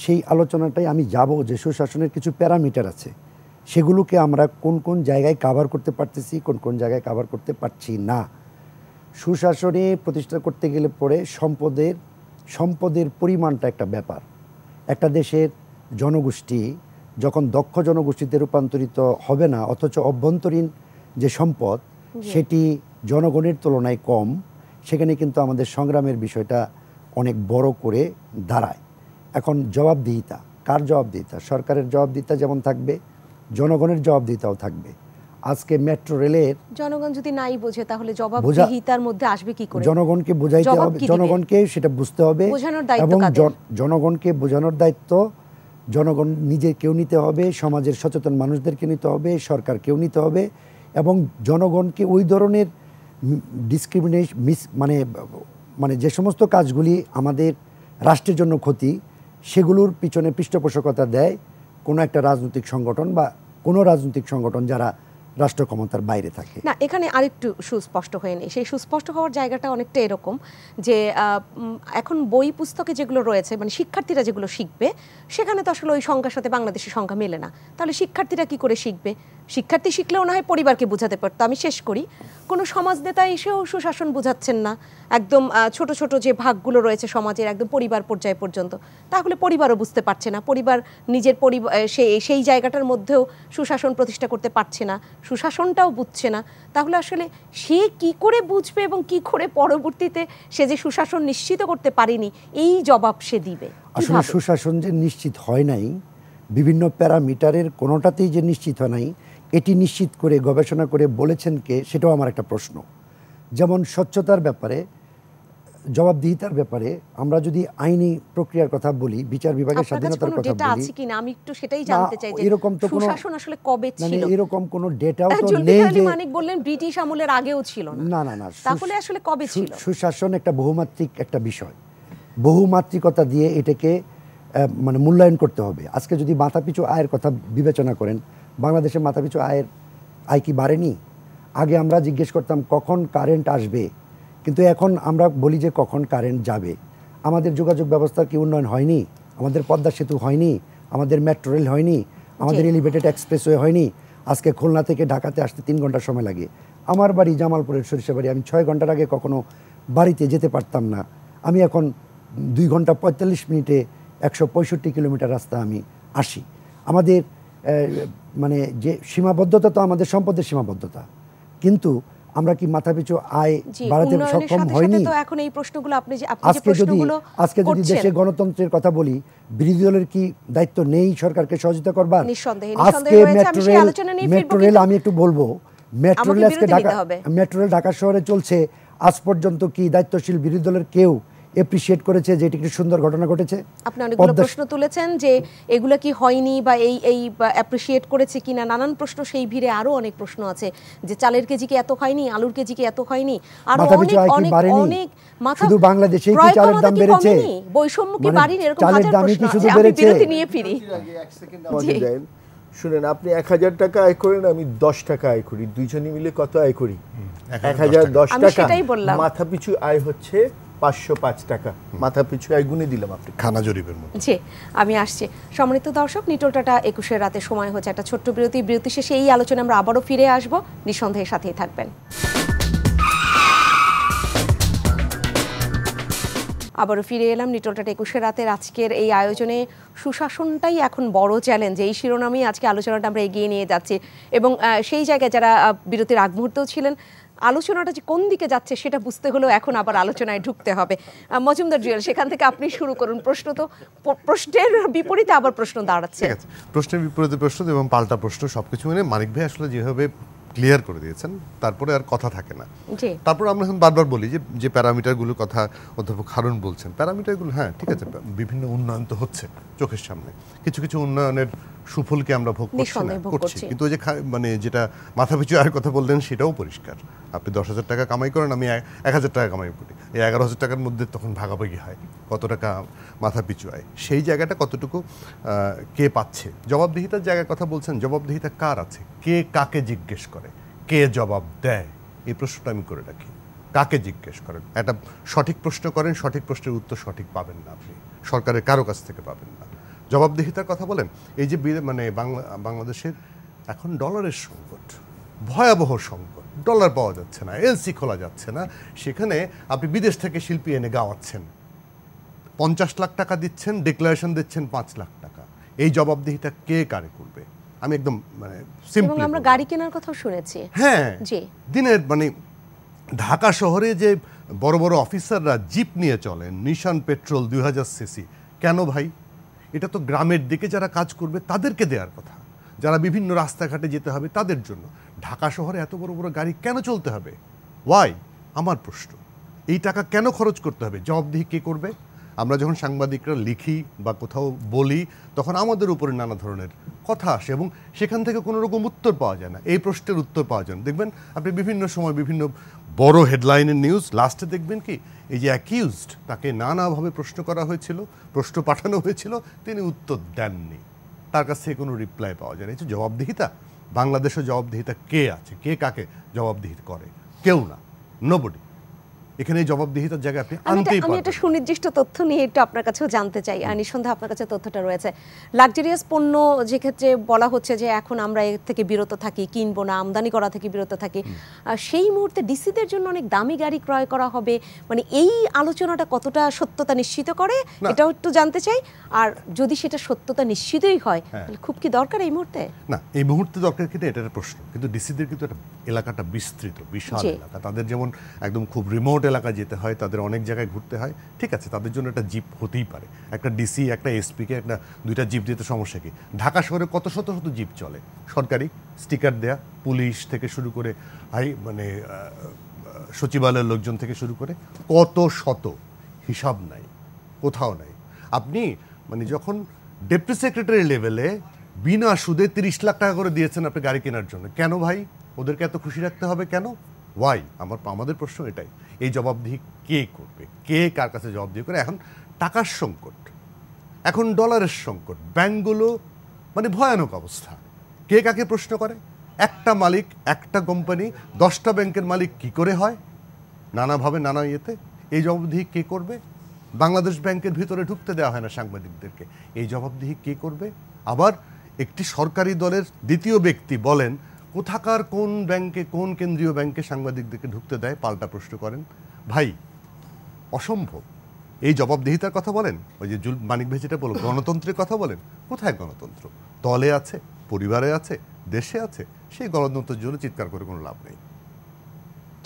সেই আলোচনাটাই আমি যাব যে সুশাসনের কিছু প্যারামিটার আছে, সেগুলোকে আমরা কোন কোন জায়গায় কাভার করতে পারতেছি, কোন কোন জায়গায় কাভার করতে পারছি না। সুশাসনে প্রতিষ্ঠা করতে গেলে পরে সম্পদের পরিমাণটা একটা ব্যাপার। একটা দেশের জনগোষ্ঠী যখন দক্ষ জনগোষ্ঠীতে রূপান্তরিত হবে না, অথচ অভ্যন্তরীণ যে সম্পদ সেটি জনগণের তুলনায় কম, সেখানে কিন্তু আমাদের সংগ্রামের বিষয়টা অনেক বড় করে দাঁড়ায়। এখন জবাবদিহিতা, কার জবাবদিহিতা? সরকারের জবাবদিহিতা যেমন থাকবে, জনগণের জবাবদিহিতাও থাকবে। আজকে মেট্রো রেলের জনগণ যদি নাই বোঝে তাহলে জবাবদিহিতার মধ্যে আসবে কি করে? জনগণকে বোঝাইতে হবে, জনগণকে সেটা বুঝতে হবে এবং জনগণকে বোঝানোর দায়িত্ব জনগণ নিজেকেও নিতে হবে, সমাজের সচেতন মানুষদেরকে নিতে হবে, সরকারকেও নিতে হবে এবং জনগণকে ওই ধরনের ডিসক্রিমিনেশন মানে যে সমস্ত কাজগুলি আমাদের রাষ্ট্রের জন্য ক্ষতি, সেগুলোর পিছনে পৃষ্ঠপোষকতা দেয় কোনো একটা রাজনৈতিক সংগঠন বা কোনো রাজনৈতিক সংগঠন যারা রাষ্ট্র ক্ষমতার বাইরে থাকে। না, এখানে আরেকটু সুস্পষ্ট হয়ে নেই। সেই সুস্পষ্ট হওয়ার জায়গাটা অনেকটা এরকম যে এখন বই পুস্তকে যেগুলো রয়েছে, মানে শিক্ষার্থীরা যেগুলো শিখবে, সেখানে তো আসলে ওই সংখ্যার সাথে বাংলাদেশের সংখ্যা মেলে না। তাহলে শিক্ষার্থীরা কি করে শিখবে? শিক্ষার্থী শিখলেও না হয় পরিবারকে বোঝাতে পারতো। আমি শেষ করি, কোনো সমাজ নেতা এসেও সুশাসন বোঝাচ্ছেন না, একদম ছোট ছোট যে ভাগগুলো রয়েছে সমাজের একদম পরিবার পর্যায় পর্যন্ত, তাহলে পরিবারও বুঝতে পারছে না, পরিবার নিজের সেই জায়গাটার মধ্যেও সুশাসন প্রতিষ্ঠা করতে পারছে না, সুশাসনটাও বুঝছে না। তাহলে আসলে সে কি করে বুঝবে এবং কি করে পরবর্তীতে সে যে সুশাসন নিশ্চিত করতে পারেনি এই জবাব সে দিবে? আসলে সুশাসন যে নিশ্চিত হয় নাই, বিভিন্ন প্যারামিটারের কোনোটাতেই যে নিশ্চিত হয় নাই, এটি নিশ্চিত করে গবেষণা করে বলেছেন কে, সেটাও আমার একটা প্রশ্ন। যেমন স্বচ্ছতার ব্যাপারে, জবাবদিহিতার ব্যাপারে আমরা যদি আইনি প্রক্রিয়ার কথা বলি, বিচার বিভাগের স্বাধীনতার কথা বলি, আছে কিনা আমি একটু সেটাই জানতে চাই যে এরকম তো কোনো সুশাসন আসলে কবে ছিল? এরকম কোনো ডেটাও তো নেই যে মানিক বললেন ব্রিটিশ আমলের আগেও ছিল না। না, তাহলে আসলে কবে ছিল? সুশাসন একটা বহুমাত্রিক একটা বিষয়, বহুমাত্রিকতা দিয়ে এটাকে মানে মূল্যায়ন করতে হবে। আজকে যদি মাথাপিছু আয়ের কথা বিবেচনা করেন, বাংলাদেশের মাথাপিছু আয় কি বাড়েনি? আগে আমরা জিজ্ঞেস করতাম কখন কারেন্ট আসবে, কিন্তু এখন আমরা বলি যে কখন কারেন্ট যাবে। আমাদের যোগাযোগ ব্যবস্থার কি উন্নয়ন হয়নি? আমাদের পদ্মা সেতু হয়নি? আমাদের মেট্রো রেল হয়নি? আমাদের এলিভেটেড এক্সপ্রেসওয়ে হয়নি? আজকে খুলনা থেকে ঢাকাতে আসতে 3 ঘন্টা সময় লাগে। আমার বাড়ি জামালপুরের সরিষাবাড়ি, আমি 6 ঘন্টার আগে কখনো বাড়িতে যেতে পারতাম না। আমি এখন 2 ঘন্টা 45 মিনিটে 165 কিলোমিটার রাস্তা আমি আসি। আমাদের মানে যে সীমাবদ্ধতা, তো আমাদের সম্পদের সীমাবদ্ধতা, কিন্তু আমরা কি মাথাপিছু আয় বাড়াতে সক্ষম হয়নি? এখন এই প্রশ্নগুলো আপনি যে আজকে যদি দেশে গণতন্ত্রের কথা বলি, বিরোধী দলের কি দায়িত্ব নেই সরকারকে সহযোগিতা করবার? আজকে মেট্রো রেল আমি একটু বলবো, মেট্রো রেল ঢাকা শহরে চলছে। আজ পর্যন্ত কি দায়িত্বশীল বিরোধী দলের কেউ এপ্রিশিয়েট করেছে যে এটি একটি সুন্দর ঘটনা ঘটেছে? আপনি অনেকগুলো প্রশ্ন তুলেছেন যে এগুলো কি হয়নি বা এই অ্যাপ্রিশিয়েট করেছে কিনা, নানান প্রশ্ন। সেই ভিড়ে আরো অনেক প্রশ্ন আছে যে চালের কেজি কি এত হয়নি, আলুর কেজি কি এত হয়নি, আরো অনেক শুধু বাংলাদেশে কি চালের দাম বেড়েছে? বৈষম্য কি বাড়েনি? এরকম চালের দাম কি শুধু বেড়েছে? বিরতি নিয়ে ফিরি। এক সেকেন্ড আমাকে দেন। শুনেন, আপনি 1000 টাকা আয় করেন, আমি 10 টাকা আয় করি, দুইজনে মিলে কত আয় করি? 1010 টাকা। মাথা পিছু আয় হচ্ছে 505 টাকা। মাথা পিছু আয় গুনে দিলাম আপনি খানা জরিপের মতো। জি, আমি আসছি। সম্মানিত দর্শক, নিটোল টাটা 21-এর রাতে সময় হচ্ছে একটা ছোট্ট বিরতি শেষে এই আলোচনা আমরা আবারও ফিরে আসব। নিঃসন্দেহের সাথেই থাকবেন। আবারও ফিরে এলাম নিটোল টাটা 21-এর রাতের আজকের এই আয়োজনে। সুশাসনটাই এখন বড় চ্যালেঞ্জ, এই শিরোনামেই আজকে আলোচনাটা আমরা এগিয়ে নিয়ে যাচ্ছি। এবং সেই জায়গায় যারা বিরতির আগ মুহূর্তেও ছিলেন, আলোচনাটা যে কোন দিকে যাচ্ছে সেটা বুঝতে হলেও এখন আবার আলোচনায় ঢুকতে হবে। মজুমদার জুয়েল, সেখান থেকে আপনি শুরু করুন। প্রশ্নের বিপরীতে আবার প্রশ্ন দাঁড়াচ্ছে। ঠিক আছে, প্রশ্নের বিপরীতে প্রশ্ন এবং পাল্টা প্রশ্ন সবকিছু মিলে মানিক ভাই আসলে যেভাবে ক্লিয়ার করে দিয়েছেন, তারপরে আর কথা থাকে না। তারপর আমরা এখন বারবার বলি যে প্যারামিটারগুলোর কথা অধ্যাপক হারুন বলছেন, প্যারামিটারগুলো হ্যাঁ ঠিক আছে, বিভিন্ন উন্নয়ন তো হচ্ছে চোখের সামনে, কিছু কিছু উন্নয়নের সুফলকে আমরা ভোগ করছি, কিন্তু ওই যে মানে যেটা মাথাপিছু আয়ের কথা বললেন সেটাও পরিষ্কার। আপনি 10,000 টাকা কামাই করেন, আমি 1,000 টাকা কামাই করি, এই 11,000 টাকার মধ্যে তখন ভাগাভাগি হয় কত টাকা মাথাপিছু আয়। সেই জায়গাটা কতটুকু কে পাচ্ছে? জবাবদিহিতার জায়গার কথা বলছেন, জবাবদিহিতা কার আছে? কে কাকে জিজ্ঞেস করে, কে জবাব দেয়? এই প্রশ্নটা আমি করে রাখি। কাকে জিজ্ঞেস করেন? একটা সঠিক প্রশ্ন করেন, সঠিক প্রশ্নের উত্তর সঠিক পাবেন না, আপনি সরকারের কারো কাছ থেকে পাবেন না। জবাবদিহিতার কথা বলেন, এই যে মানে বাংলাদেশের এখন ডলারের সংকট, ভয়াবহ সংকট, ডলার পাওয়া যাচ্ছে না, এলসি খোলা যাচ্ছে না, সেখানে আপনি বিদেশ থেকে শিল্পী এনে গাওয়াচ্ছেন, 50 লাখ টাকা দিচ্ছেন, ডিক্লারেশন দিচ্ছেন 5 লাখ টাকা। এই জবাবদিহিতা কে কারে করবে? আমি একদম মানে সিম্পলি, আমরা গাড়ি কেনার কথাও শুনেছি। হ্যাঁ, দিনের মানে ঢাকা শহরে যে বড় বড় অফিসাররা জিপ নিয়ে চলেন, নিশান পেট্রোল 2000 সিসি, কেন ভাই? এটা তো গ্রামের দিকে যারা কাজ করবে তাদেরকে দেওয়ার কথা, যারা বিভিন্ন রাস্তাঘাটে যেতে হবে তাদের জন্য। ঢাকা শহরে এত বড় বড় গাড়ি কেন চলতে হবে? ওয়াই? আমার প্রশ্ন, এই টাকা কেন খরচ করতে হবে? জবাবদিহি কে করবে? আমরা যখন সাংবাদিকরা লিখি বা কোথাও বলি, তখন আমাদের উপরে নানা ধরনের কথা আসে এবং সেখান থেকে কোনো রকম উত্তর পাওয়া যায় না। এই প্রশ্নের উত্তর পাওয়া যায় না। দেখবেন আপনি বিভিন্ন সময় বিভিন্ন বড় হেডলাইনের নিউজ, লাস্টে দেখবেন কি এই যে অ্যাকিউজড, তাকে নানাভাবে প্রশ্ন করা হয়েছিল, প্রশ্ন পাঠানো হয়েছিল, তিনি উত্তর দেননি, তার কাছ থেকে কোনো রিপ্লাই পাওয়া যায় না। এই যে জবাবদিহিতা, বাংলাদেশের জবাবদিহিতা কে আছে? কে কাকে জবাবদিহি করে? কেউ না, নোবডি। এখানে জবাবদিহিতার জায়গায় আপনি আনতেই পারবেন। আমি একটা সুনির্দিষ্ট তথ্য নিয়ে একটু আপনার কাছেও জানতে চাই, আর নিঃসন্দেহে আপনার কাছে তথ্যটা রয়েছে। লাক্সারিয়াস পণ্য যে ক্ষেত্রে বলা হচ্ছে যে এখন আমরা এর থেকে বিরত থাকি, কিনবো না, আমদানি করা থেকে বিরত থাকি, সেই মুহূর্তে ডিসিদের জন্য অনেক দামি গাড়ি ক্রয় করা হবে, মানে এই আলোচনাটা কতটা সত্যতা নিশ্চিত করে এটাও একটু জানতে চাই। আর যদি সেটা সত্যতা নিশ্চিতই হয়, তাহলে খুব কি দরকার এই মুহূর্তে? না, এই মুহূর্তে দরকার কিন্তু এটার প্রশ্ন, কিন্তু ডিসিদের কিন্তু একটা এলাকাটা বিস্তৃত, বিশাল এলাকা, তাদের যেমন একদম খুব রিমোট এলাকায় যেতে হয়, তাদের অনেক জায়গায় ঘুরতে হয়, ঠিক আছে, তাদের জন্য একটা জিপ হতেই পারে। একটা ডিসি, একটা এসপিকে একটা 2টা জিপ দিতে সমস্যা কি? ঢাকা শহরে কত শত শত জিপ চলে, সরকারি স্টিকার দেয়া, পুলিশ থেকে শুরু করে মানে সচিবালয়ের লোকজন থেকে শুরু করে কত শত, হিসাব নাই, কোথাও নাই। আপনি মানে যখন ডেপুটি সেক্রেটারি লেভেলে বিনা সুদে 30 লাখ টাকা করে দিয়েছেন আপনি গাড়ি কেনার জন্য, কেন ভাই? ওদেরকে এত খুশি রাখতে হবে কেন? ওয়াই? আমাদের প্রশ্ন এটাই। এই জবাবদিহি কে করবে? কে কার কাছে জবাবদিহি করে? এখন টাকার সংকট, এখন ডলারের সংকট, ব্যাংকগুলো মানে ভয়ানক অবস্থা। কে কাকে প্রশ্ন করে? একটা মালিক, একটা কোম্পানি 10টা ব্যাংকের মালিক কি করে হয়? নানাভাবে নানা ইয়েতে। এই জবাবদিহি কে করবে? বাংলাদেশ ব্যাংকের ভিতরে ঢুকতে দেওয়া হয় না সাংবাদিকদেরকে। এই জবাবদিহি কে করবে? আবার একটি সরকারি দলের দ্বিতীয় ব্যক্তি বলেন কোথাকার কোন ব্যাংকে, কোন কেন্দ্রীয় ব্যাংকে সাংবাদিকদেরকে ঢুকতে দেয়, পাল্টা প্রশ্ন করেন। ভাই, অসম্ভব। এই জবাবদিহিতার কথা বলেন, ওই যে মানিক ভাই যেটা বলল, গণতন্ত্রের কথা বলেন। কোথায় গণতন্ত্র? দলে আছে, পরিবারে আছে, দেশে আছে। সেই গণতন্ত্রের জন্য চিৎকার করে কোনো লাভ নেই,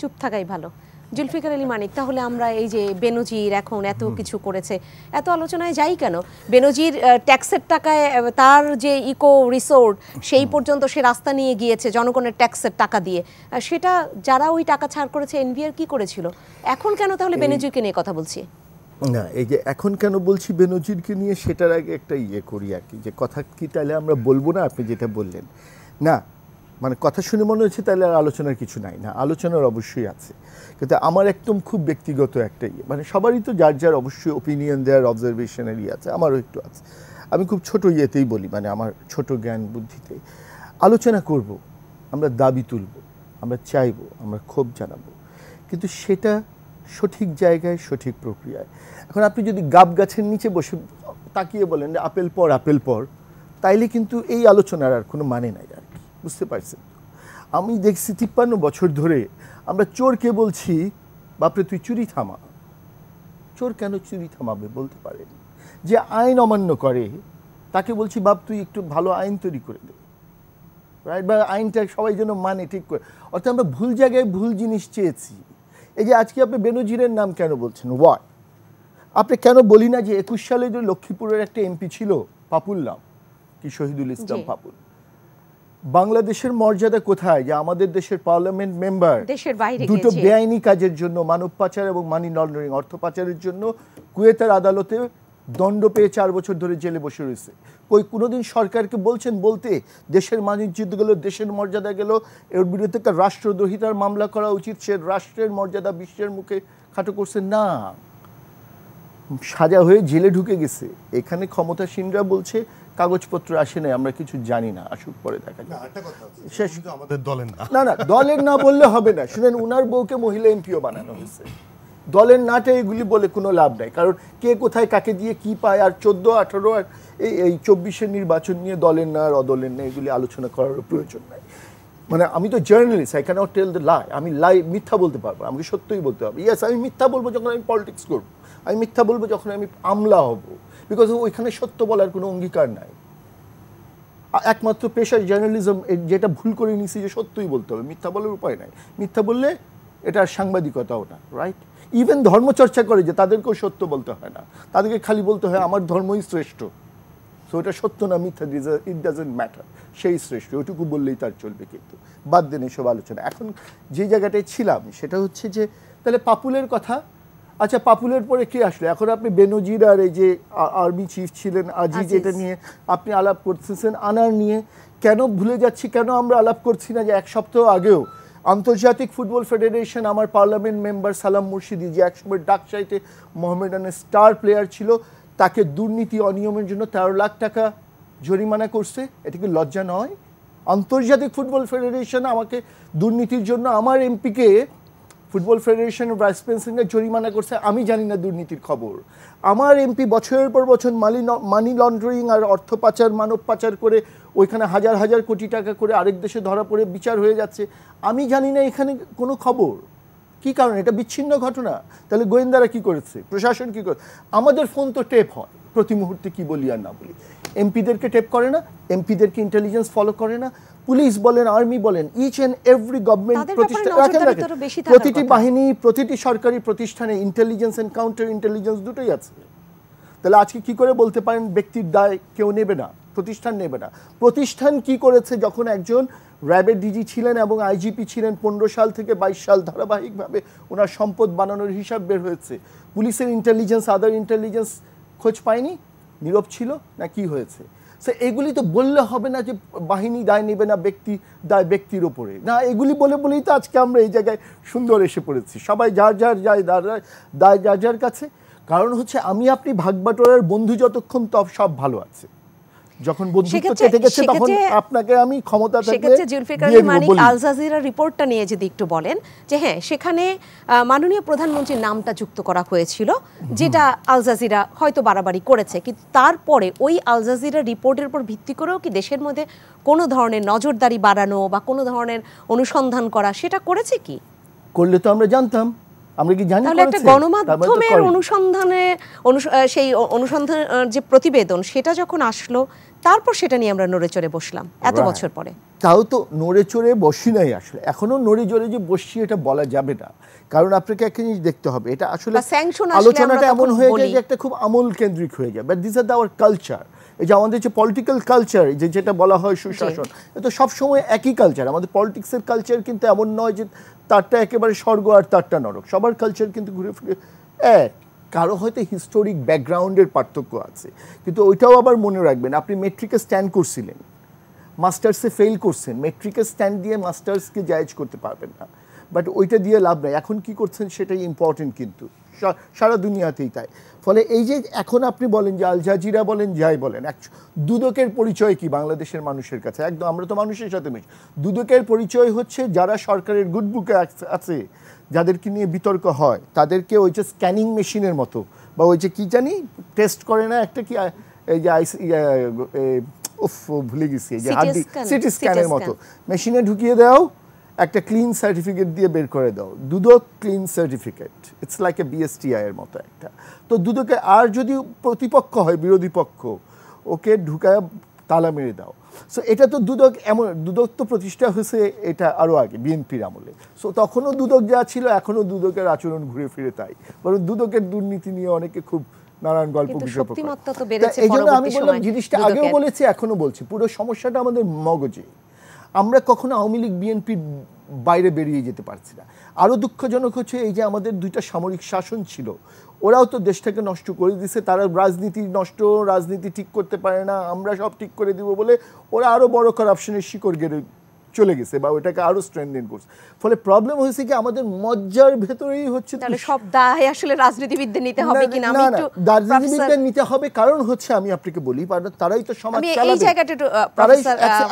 চুপ থাকাই ভালো। জুলফিকার আলী মানিক, তাহলে আমরা এই যে বেনজির এখন এত কিছু করেছে, এত আলোচনায় যাই কেন? বেনজির ট্যাক্সের টাকায় তার যে ইকো রিসোর্ট সেই পর্যন্ত সে রাস্তা নিয়ে গিয়েছে জনগণের ট্যাক্সের টাকা দিয়ে। সেটা যারা ওই টাকা ছাড় করেছে, এনবিআর কি করেছিল? এখন কেন তাহলে বেনজিরকে নিয়ে কথা বলছি? না, এই যে এখন কেন বলছি বেনজিরকে নিয়ে, সেটার আগে একটা করি আর কি, যে কথা কি তাহলে আমরা বলবো না? আপনি যেটা বললেন না, মানে কথা শুনে মনে হচ্ছে তাহলে আর আলোচনার কিছু নাই। না, আলোচনার অবশ্যই আছে, কিন্তু আমার একদম খুব ব্যক্তিগত একটা মানে সবারই তো যার যার অবশ্যই ওপিনিয়ন দেওয়ার, অবজারভেশনারি আছে, আমারও একটু আছে। আমি খুব ছোট ইয়েতেই বলি, মানে আমার ছোট জ্ঞান বুদ্ধিতে আলোচনা করব, আমরা দাবি তুলব, আমরা চাইব, আমরা ক্ষোভ জানাবো, কিন্তু সেটা সঠিক জায়গায়, সঠিক প্রক্রিয়ায়। এখন আপনি যদি গাব গাছের নিচে বসে তাকিয়ে বলেন যে আপেল পর আপেল পর, তাইলে কিন্তু এই আলোচনার আর কোনো মানে নাই আর কি, বুঝতে পারছেন? আমি দেখছি 53 বছর ধরে আমরা চোরকে বলছি বাপরে তুই চুরি থামা। চোর কেন চুরি থামাবে বলতে পারেন? যে আইন অমান্য করে তাকে বলছি বাপ তুই একটু ভালো আইন তৈরি করে দে, রাইট? বা আইনটা সবাই যেন মানে ঠিক করে। অর্থাৎ আমরা ভুল জায়গায় ভুল জিনিস চেয়েছি। এই যে আজকে আপনি বেনজিরের নাম কেন বলছেন? ওয়াই? আপনি কেন বলি না যে 21 সালে যে লক্ষ্মীপুরের একটা এমপি ছিল পাপুল, নাম কি শহীদুল ইসলাম পাপুল, বাংলাদেশের মর্যাদা কোথায় যে আমাদের দেশের পার্লামেন্ট মেম্বার দেশের বাইরে দুটো বেআইনি কাজের জন্য, মানব পাচার এবং মানি লন্ডারিং, অর্থ পাচারের জন্য কুয়েতের আদালতে দণ্ড পেয়ে 4 বছর ধরে জেলে বসে রয়েছে। কোনোদিন সরকারকে বলছেন বলতে দেশের মানিজ্য গেল, দেশের মর্যাদা গেল, এর বিরুদ্ধে একটা রাষ্ট্রদ্রোহিতার মামলা করা উচিত, সে রাষ্ট্রের মর্যাদা বিশ্বের মুখে খাটো করছে না, সাজা হয়ে জেলে ঢুকে গেছে। এখানে ক্ষমতাসীনরা বলছে কাগজপত্র আসে নাই, আমরা কিছু জানি না, আসুক পরে দেখা যাবে। শেষ। আমাদের দলের না না, দলের না বললে হবে না। শুনেন, উনার বউকে মহিলা এমপিও বানানো হয়েছে। দলের নাটা এগুলি বলে কোনো লাভ নাই, কারণ কে কোথায় কাকে দিয়ে কি পায়। আর 14, 18 আর এই 24-এর নির্বাচন নিয়ে দলের না আর অদলের না এগুলি আলোচনা করার প্রয়োজন নাই। মানে আমি তো journalist, I cannot tell the lie. আমি মিথ্যা বলতে পারবো, আমাকে সত্যই বলতে হবে। ইয়েস, আমি মিথ্যা বলবো যখন আমি পলিটিক্স করবো, আমি মিথ্যা বলবো যখন আমি আমলা হব, বিকজ ওইখানে সত্য বলার কোনো অঙ্গীকার নাই। একমাত্র পেশার জার্নালিজম যেটা ভুল করে নিছি যে সত্যই বলতে হবে, মিথ্যা বলার উপায় নাই। মিথ্যা বললে এটা সাংবাদিকতাও না, রাইট? ইভেন ধর্মচর্চা করে যে তাদেরকেও সত্য বলতে হয় না, তাদেরকে খালি বলতে হয় আমার ধর্মই শ্রেষ্ঠ। সো এটা সত্য না মিথ্যা, ইট ডাজেন্ট ম্যাটার, সেই শ্রেষ্ঠ, ওইটুকু বললেই তার চলবে। কিন্তু বাদ দেন এসব আলোচনা। এখন যে জায়গাটায় ছিলাম সেটা হচ্ছে যে তাহলে পাপুলের কথা। আচ্ছা, পাপুলের পরে কে আসলো? এখন আপনি বেনজির আর এই যে আর্মি চিফ ছিলেন আজিজ, এটা নিয়ে আপনি আলাপ করতেছেন। আনার নিয়ে কেন ভুলে যাচ্ছি, কেন আমরা আলাপ করছি না যে 1 সপ্তাহ আগেও আন্তর্জাতিক ফুটবল ফেডারেশন আমার পার্লামেন্ট মেম্বার সালাম মুর্শিদি, যে একসময় ডাকসাইটে মোহামেডানের স্টার প্লেয়ার ছিল, তাকে দুর্নীতি অনিয়মের জন্য 13 লাখ টাকা জরিমানা করছে। এটা কি লজ্জা নয়? আন্তর্জাতিক ফুটবল ফেডারেশন আমাকে দুর্নীতির জন্য আমার এমপিকে ফুটবল ফেডারেশনের ভাইস প্রেসিডেন্ট জরিমানা করছে, আমি জানি না দুর্নীতির খবর। আমার এমপি বছরের পর বছর মানি লন্ডারিং আর অর্থ পাচার, মানব পাচার করে ওইখানে হাজার হাজার কোটি টাকা করে আরেক দেশে ধরা পড়ে বিচার হয়ে যাচ্ছে, আমি জানি না এখানে কোনো খবর। কি কারণে? এটা বিচ্ছিন্ন ঘটনা। তাহলে গোয়েন্দারা কি করেছে, প্রশাসন কি করে? আমাদের ফোন তো টেপ হয় প্রতি মুহূর্তে, কি বলি আর না বলি। এমপিদেরকে টেপ করে না, এমপিদেরকে ইন্টেলিজেন্স ফলো করে না, পুলিশ বলেন, আর্মি বলেন, ইচ অ্যান্ড এভরি গভর্নমেন্ট প্রতিষ্ঠান, প্রতিটি বাহিনী, প্রতিটি সরকারি প্রতিষ্ঠানে ইন্টেলিজেন্স অ্যান্ড কাউন্টার ইন্টেলিজেন্স দুটোই আছে। তাহলে আজকে কি করে বলতে পারেন ব্যক্তির দায় কেউ নেবে না, প্রতিষ্ঠান নেবে না? প্রতিষ্ঠান কি করেছে? যখন একজন র্যাবের ডিজি ছিলেন এবং আইজিপি ছিলেন 15 সাল থেকে 22 সাল ধারাবাহিকভাবে ওনার সম্পদ বানানোর হিসাব বের হয়েছে, পুলিশের ইন্টেলিজেন্স, আদার ইন্টেলিজেন্স খোঁজ পায়নি, নীরব ছিল না, কি হয়েছে? সো এগুলি তো বললে হবে না যে বাহিনী দায় নেবে না, ব্যক্তি দায় ব্যক্তির ওপরে না। এগুলি বলেই তো আজকে আমরা এই জায়গায় সুন্দর এসে পড়েছি, সবাই যার যার দায় যার যার কাছে। কারণ হচ্ছে আমি আপনি ভাগবাটোয়ারার বন্ধু যতক্ষণ সব ভালো আছে, যখন বন্ধুত্ব কেটে গেছে তখন আপনাকে আমি ক্ষমতা থাকলে সেক্ষেত্রে জুলফিকার আলী মানিক আল জাজিরা রিপোর্টটা নিয়ে যদি একটু বলেন যে হ্যাঁ সেখানে মাননীয় প্রধানমন্ত্রীর নামটা যুক্ত করা হয়েছিল, যেটা আল জাজিরা হয়তো বাড়াবাড়ি করেছে, কিন্তু তারপরে ওই আল জাজিরা রিপোর্টের উপর ভিত্তি করেও কি দেশের মধ্যে কোনো ধরনের নজরদারি বাড়ানো বা কোনো ধরনের অনুসন্ধান করা সেটা করেছে কি? করলে তো আমরা জানতাম, আমরা কি জানি? তাহলে একটা গণমাধ্যমের সেই অনুসন্ধান যে প্রতিবেদন সেটা যখন আসলো তারপর সেটা নিয়ে আমরা নড়ে চড়ে বসলাম এত বছর পরে। তাও তো নড়ে চড়ে বসি নাই, আসলে এখনো নড়ে চড়ে যে বসছি এটা বলা যাবে না, কারণ আপনাকে একটা জিনিস দেখতে হবে, এটা আসলে আলোচনাটা এমন হয়ে যায় যে একটা খুব আমূল কেন্দ্রিক হয়ে যায়, but this are our culture. এই যে আমাদের যে পলিটিক্যাল কালচার, যেটা বলা হয় সুশাসন, এটা সবসময় একই কালচার। আমাদের পলিটিক্সের কালচার কিন্তু এমন নয় যে তারটা একেবারে স্বর্গ আর তারটা নরক, সবার কালচার কিন্তু ঘুরে ফিরে এক। কারো হয়তো হিস্টোরিক ব্যাকগ্রাউন্ডের পার্থক্য আছে, কিন্তু ওইটাও আবার মনে রাখবেন, আপনি মেট্রিকে স্ট্যান্ড করছিলেন, মাস্টার্সে ফেল করছেন, মেট্রিকে স্ট্যান্ড দিয়ে মাস্টার্সকে জায়েজ করতে পারবেন না, বাট ওইটা দিয়ে লাভ নাই। এখন কি করছেন সেটাই ইম্পর্টেন্ট, কিন্তু সারা দুনিয়াতেই তাই। ফলে এই যে এখন আপনি বলেন যে আল জাজিরা বলেন যাই বলেন, দুদকের পরিচয় কি বাংলাদেশের মানুষের কাছে? একদম আমরা তো মানুষের সাথে মিশি। দুদকের পরিচয় হচ্ছে যারা সরকারের গুড বুকে আছে, যাদেরকে নিয়ে বিতর্ক হয়, তাদেরকে ওই যে স্ক্যানিং মেশিনের মতো বা ওই যে কি জানি টেস্ট করে না একটা কি, এই যে ভুলে গেছি, এই যে সিটি স্ক্যানের মতো মেশিনে ঢুকিয়ে দাও, একটা ক্লিন সার্টিফিকেট দিয়ে বের করে দাও, Dudok clean certificate, it's like a BSTI এর মতো একটা। তো দুদকে আর যদি প্রতিপক্ষ হয়, বিরোধী পক্ষ, ওকে ঢুকায় তালা মেরে দাও। সো এটা তো দুদক এমন, দুদক তো প্রতিষ্ঠা হয়েছে এটা আরও আগে বিএনপির আমলে। সো তখনও দুদক যা ছিল এখনও দুদকের আচরণ ঘুরে ফিরে তাই, বরং দুদকের দুর্নীতি নিয়ে অনেকে খুব নানান গল্প গুজব। এই জন্য আমি বললাম জিনিসটা আগেও বলেছি এখনো বলছি, পুরো সমস্যাটা আমাদের মগজে। আমরা কখনো আওয়ামী লীগ বিএনপির বাইরে বেরিয়ে যেতে পারছি না। আরও দুঃখজনক হচ্ছে এই যে আমাদের দুইটা সামরিক শাসন ছিল, ওরাও তো দেশটাকে নষ্ট করে দিছে। তারা রাজনীতি ঠিক করতে পারে না, আমরা সব ঠিক করে দিব বলে ওরা আরও বড় করাপশনের শিকড় গেড়ে চলে গেছে বা ওটাকে আরও স্ট্রেনথেন করছে। ফলে প্রবলেম হয়েছে কি আমাদের মজ্জার ভেতরেই হচ্ছে, তাহলে সব দায় আসলে রাজনীতিবিদদের নিতে হবে কিনা? আমি একটু রাজনীতিবিদদের নিতে হবে, কারণ হচ্ছে আমি আপনাকে বলি, তারাই তো সমাজ চালাবে।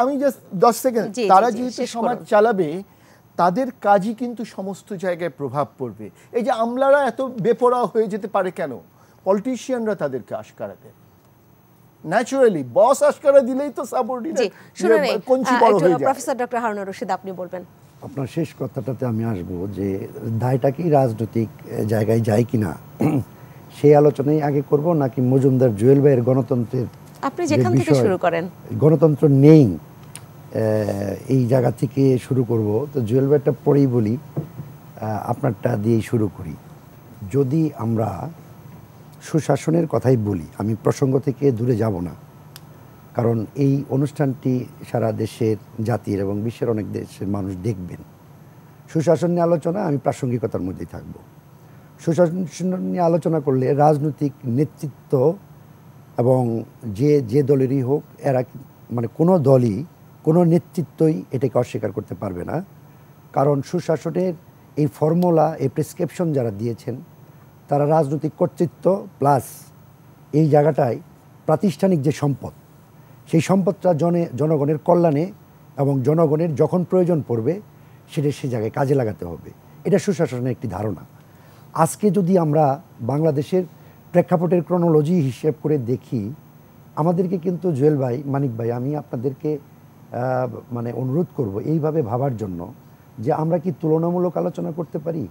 আমি জাস্ট 10 সেকেন্ড, তারা যেহেতু সমাজ চালাবে তাদের কাজই কিন্তু সমস্ত জায়গায় প্রভাব পড়বে। এই যে আমলারা এত বেপরোয়া হয়ে যেতে পারে কেন? পলিটিশিয়ানরা তাদেরকে আশকারা দেয়। ন্যাচুরালি বস আশকারা দিলেই তো সাবঅর্ডিনেট কোনচি বড় হয়ে যায়। প্রফেসর ডক্টর হারুনুর রশিদ, আপনি বলবেন। আপনার শেষ কথাটাতে আমি আসব যে দায়টা কি রাজনৈতিক জায়গায় যায় কিনা সেই আলোচনাই আগে করব, নাকি মজুমদার জুয়েল ভাইয়ের গণতন্ত্রের, আপনি যেখান থেকে শুরু করেন, গণতন্ত্র নেই এই জায়গা থেকে শুরু করব? তো জুয়েল ভাইটা পরেই বলি, আপনারটা দিয়েই শুরু করি। যদি আমরা সুশাসনের কথাই বলি, আমি প্রসঙ্গ থেকে দূরে যাব না, কারণ এই অনুষ্ঠানটি সারা দেশের, জাতির এবং বিশ্বের অনেক দেশের মানুষ দেখবেন। সুশাসন নিয়ে আলোচনা, আমি প্রাসঙ্গিকতার মধ্যেই থাকব। সুশাসন নিয়ে আলোচনা করলে রাজনৈতিক নেতৃত্ব এবং যে দলেরই হোক, এরা মানে কোনো দলই, কোনো নেতৃত্বই এটাকে অস্বীকার করতে পারবে না। কারণ সুশাসনের এই ফর্মুলা, এই প্রেসক্রিপশন যারা দিয়েছেন, তারা রাজনৈতিক কর্তৃত্ব প্লাস এই জায়গাটায় প্রাতিষ্ঠানিক যে সম্পদ, সেই সম্পদটা জনগণের কল্যাণে এবং জনগণের যখন প্রয়োজন পড়বে সেটা সে জায়গায় কাজে লাগাতে হবে। এটা সুশাসনের একটি ধারণা। আজকে যদি আমরা বাংলাদেশের প্রেক্ষাপটের ক্রনোলজি হিসেব করে দেখি, আমাদেরকে কিন্তু জুয়েল ভাই, মানিক ভাই, আমি আপনাদেরকে মানে অনুরোধ করব এইভাবে ভাবার জন্য যে আমরা কি তুলনামূলক আলোচনা করতে পারি?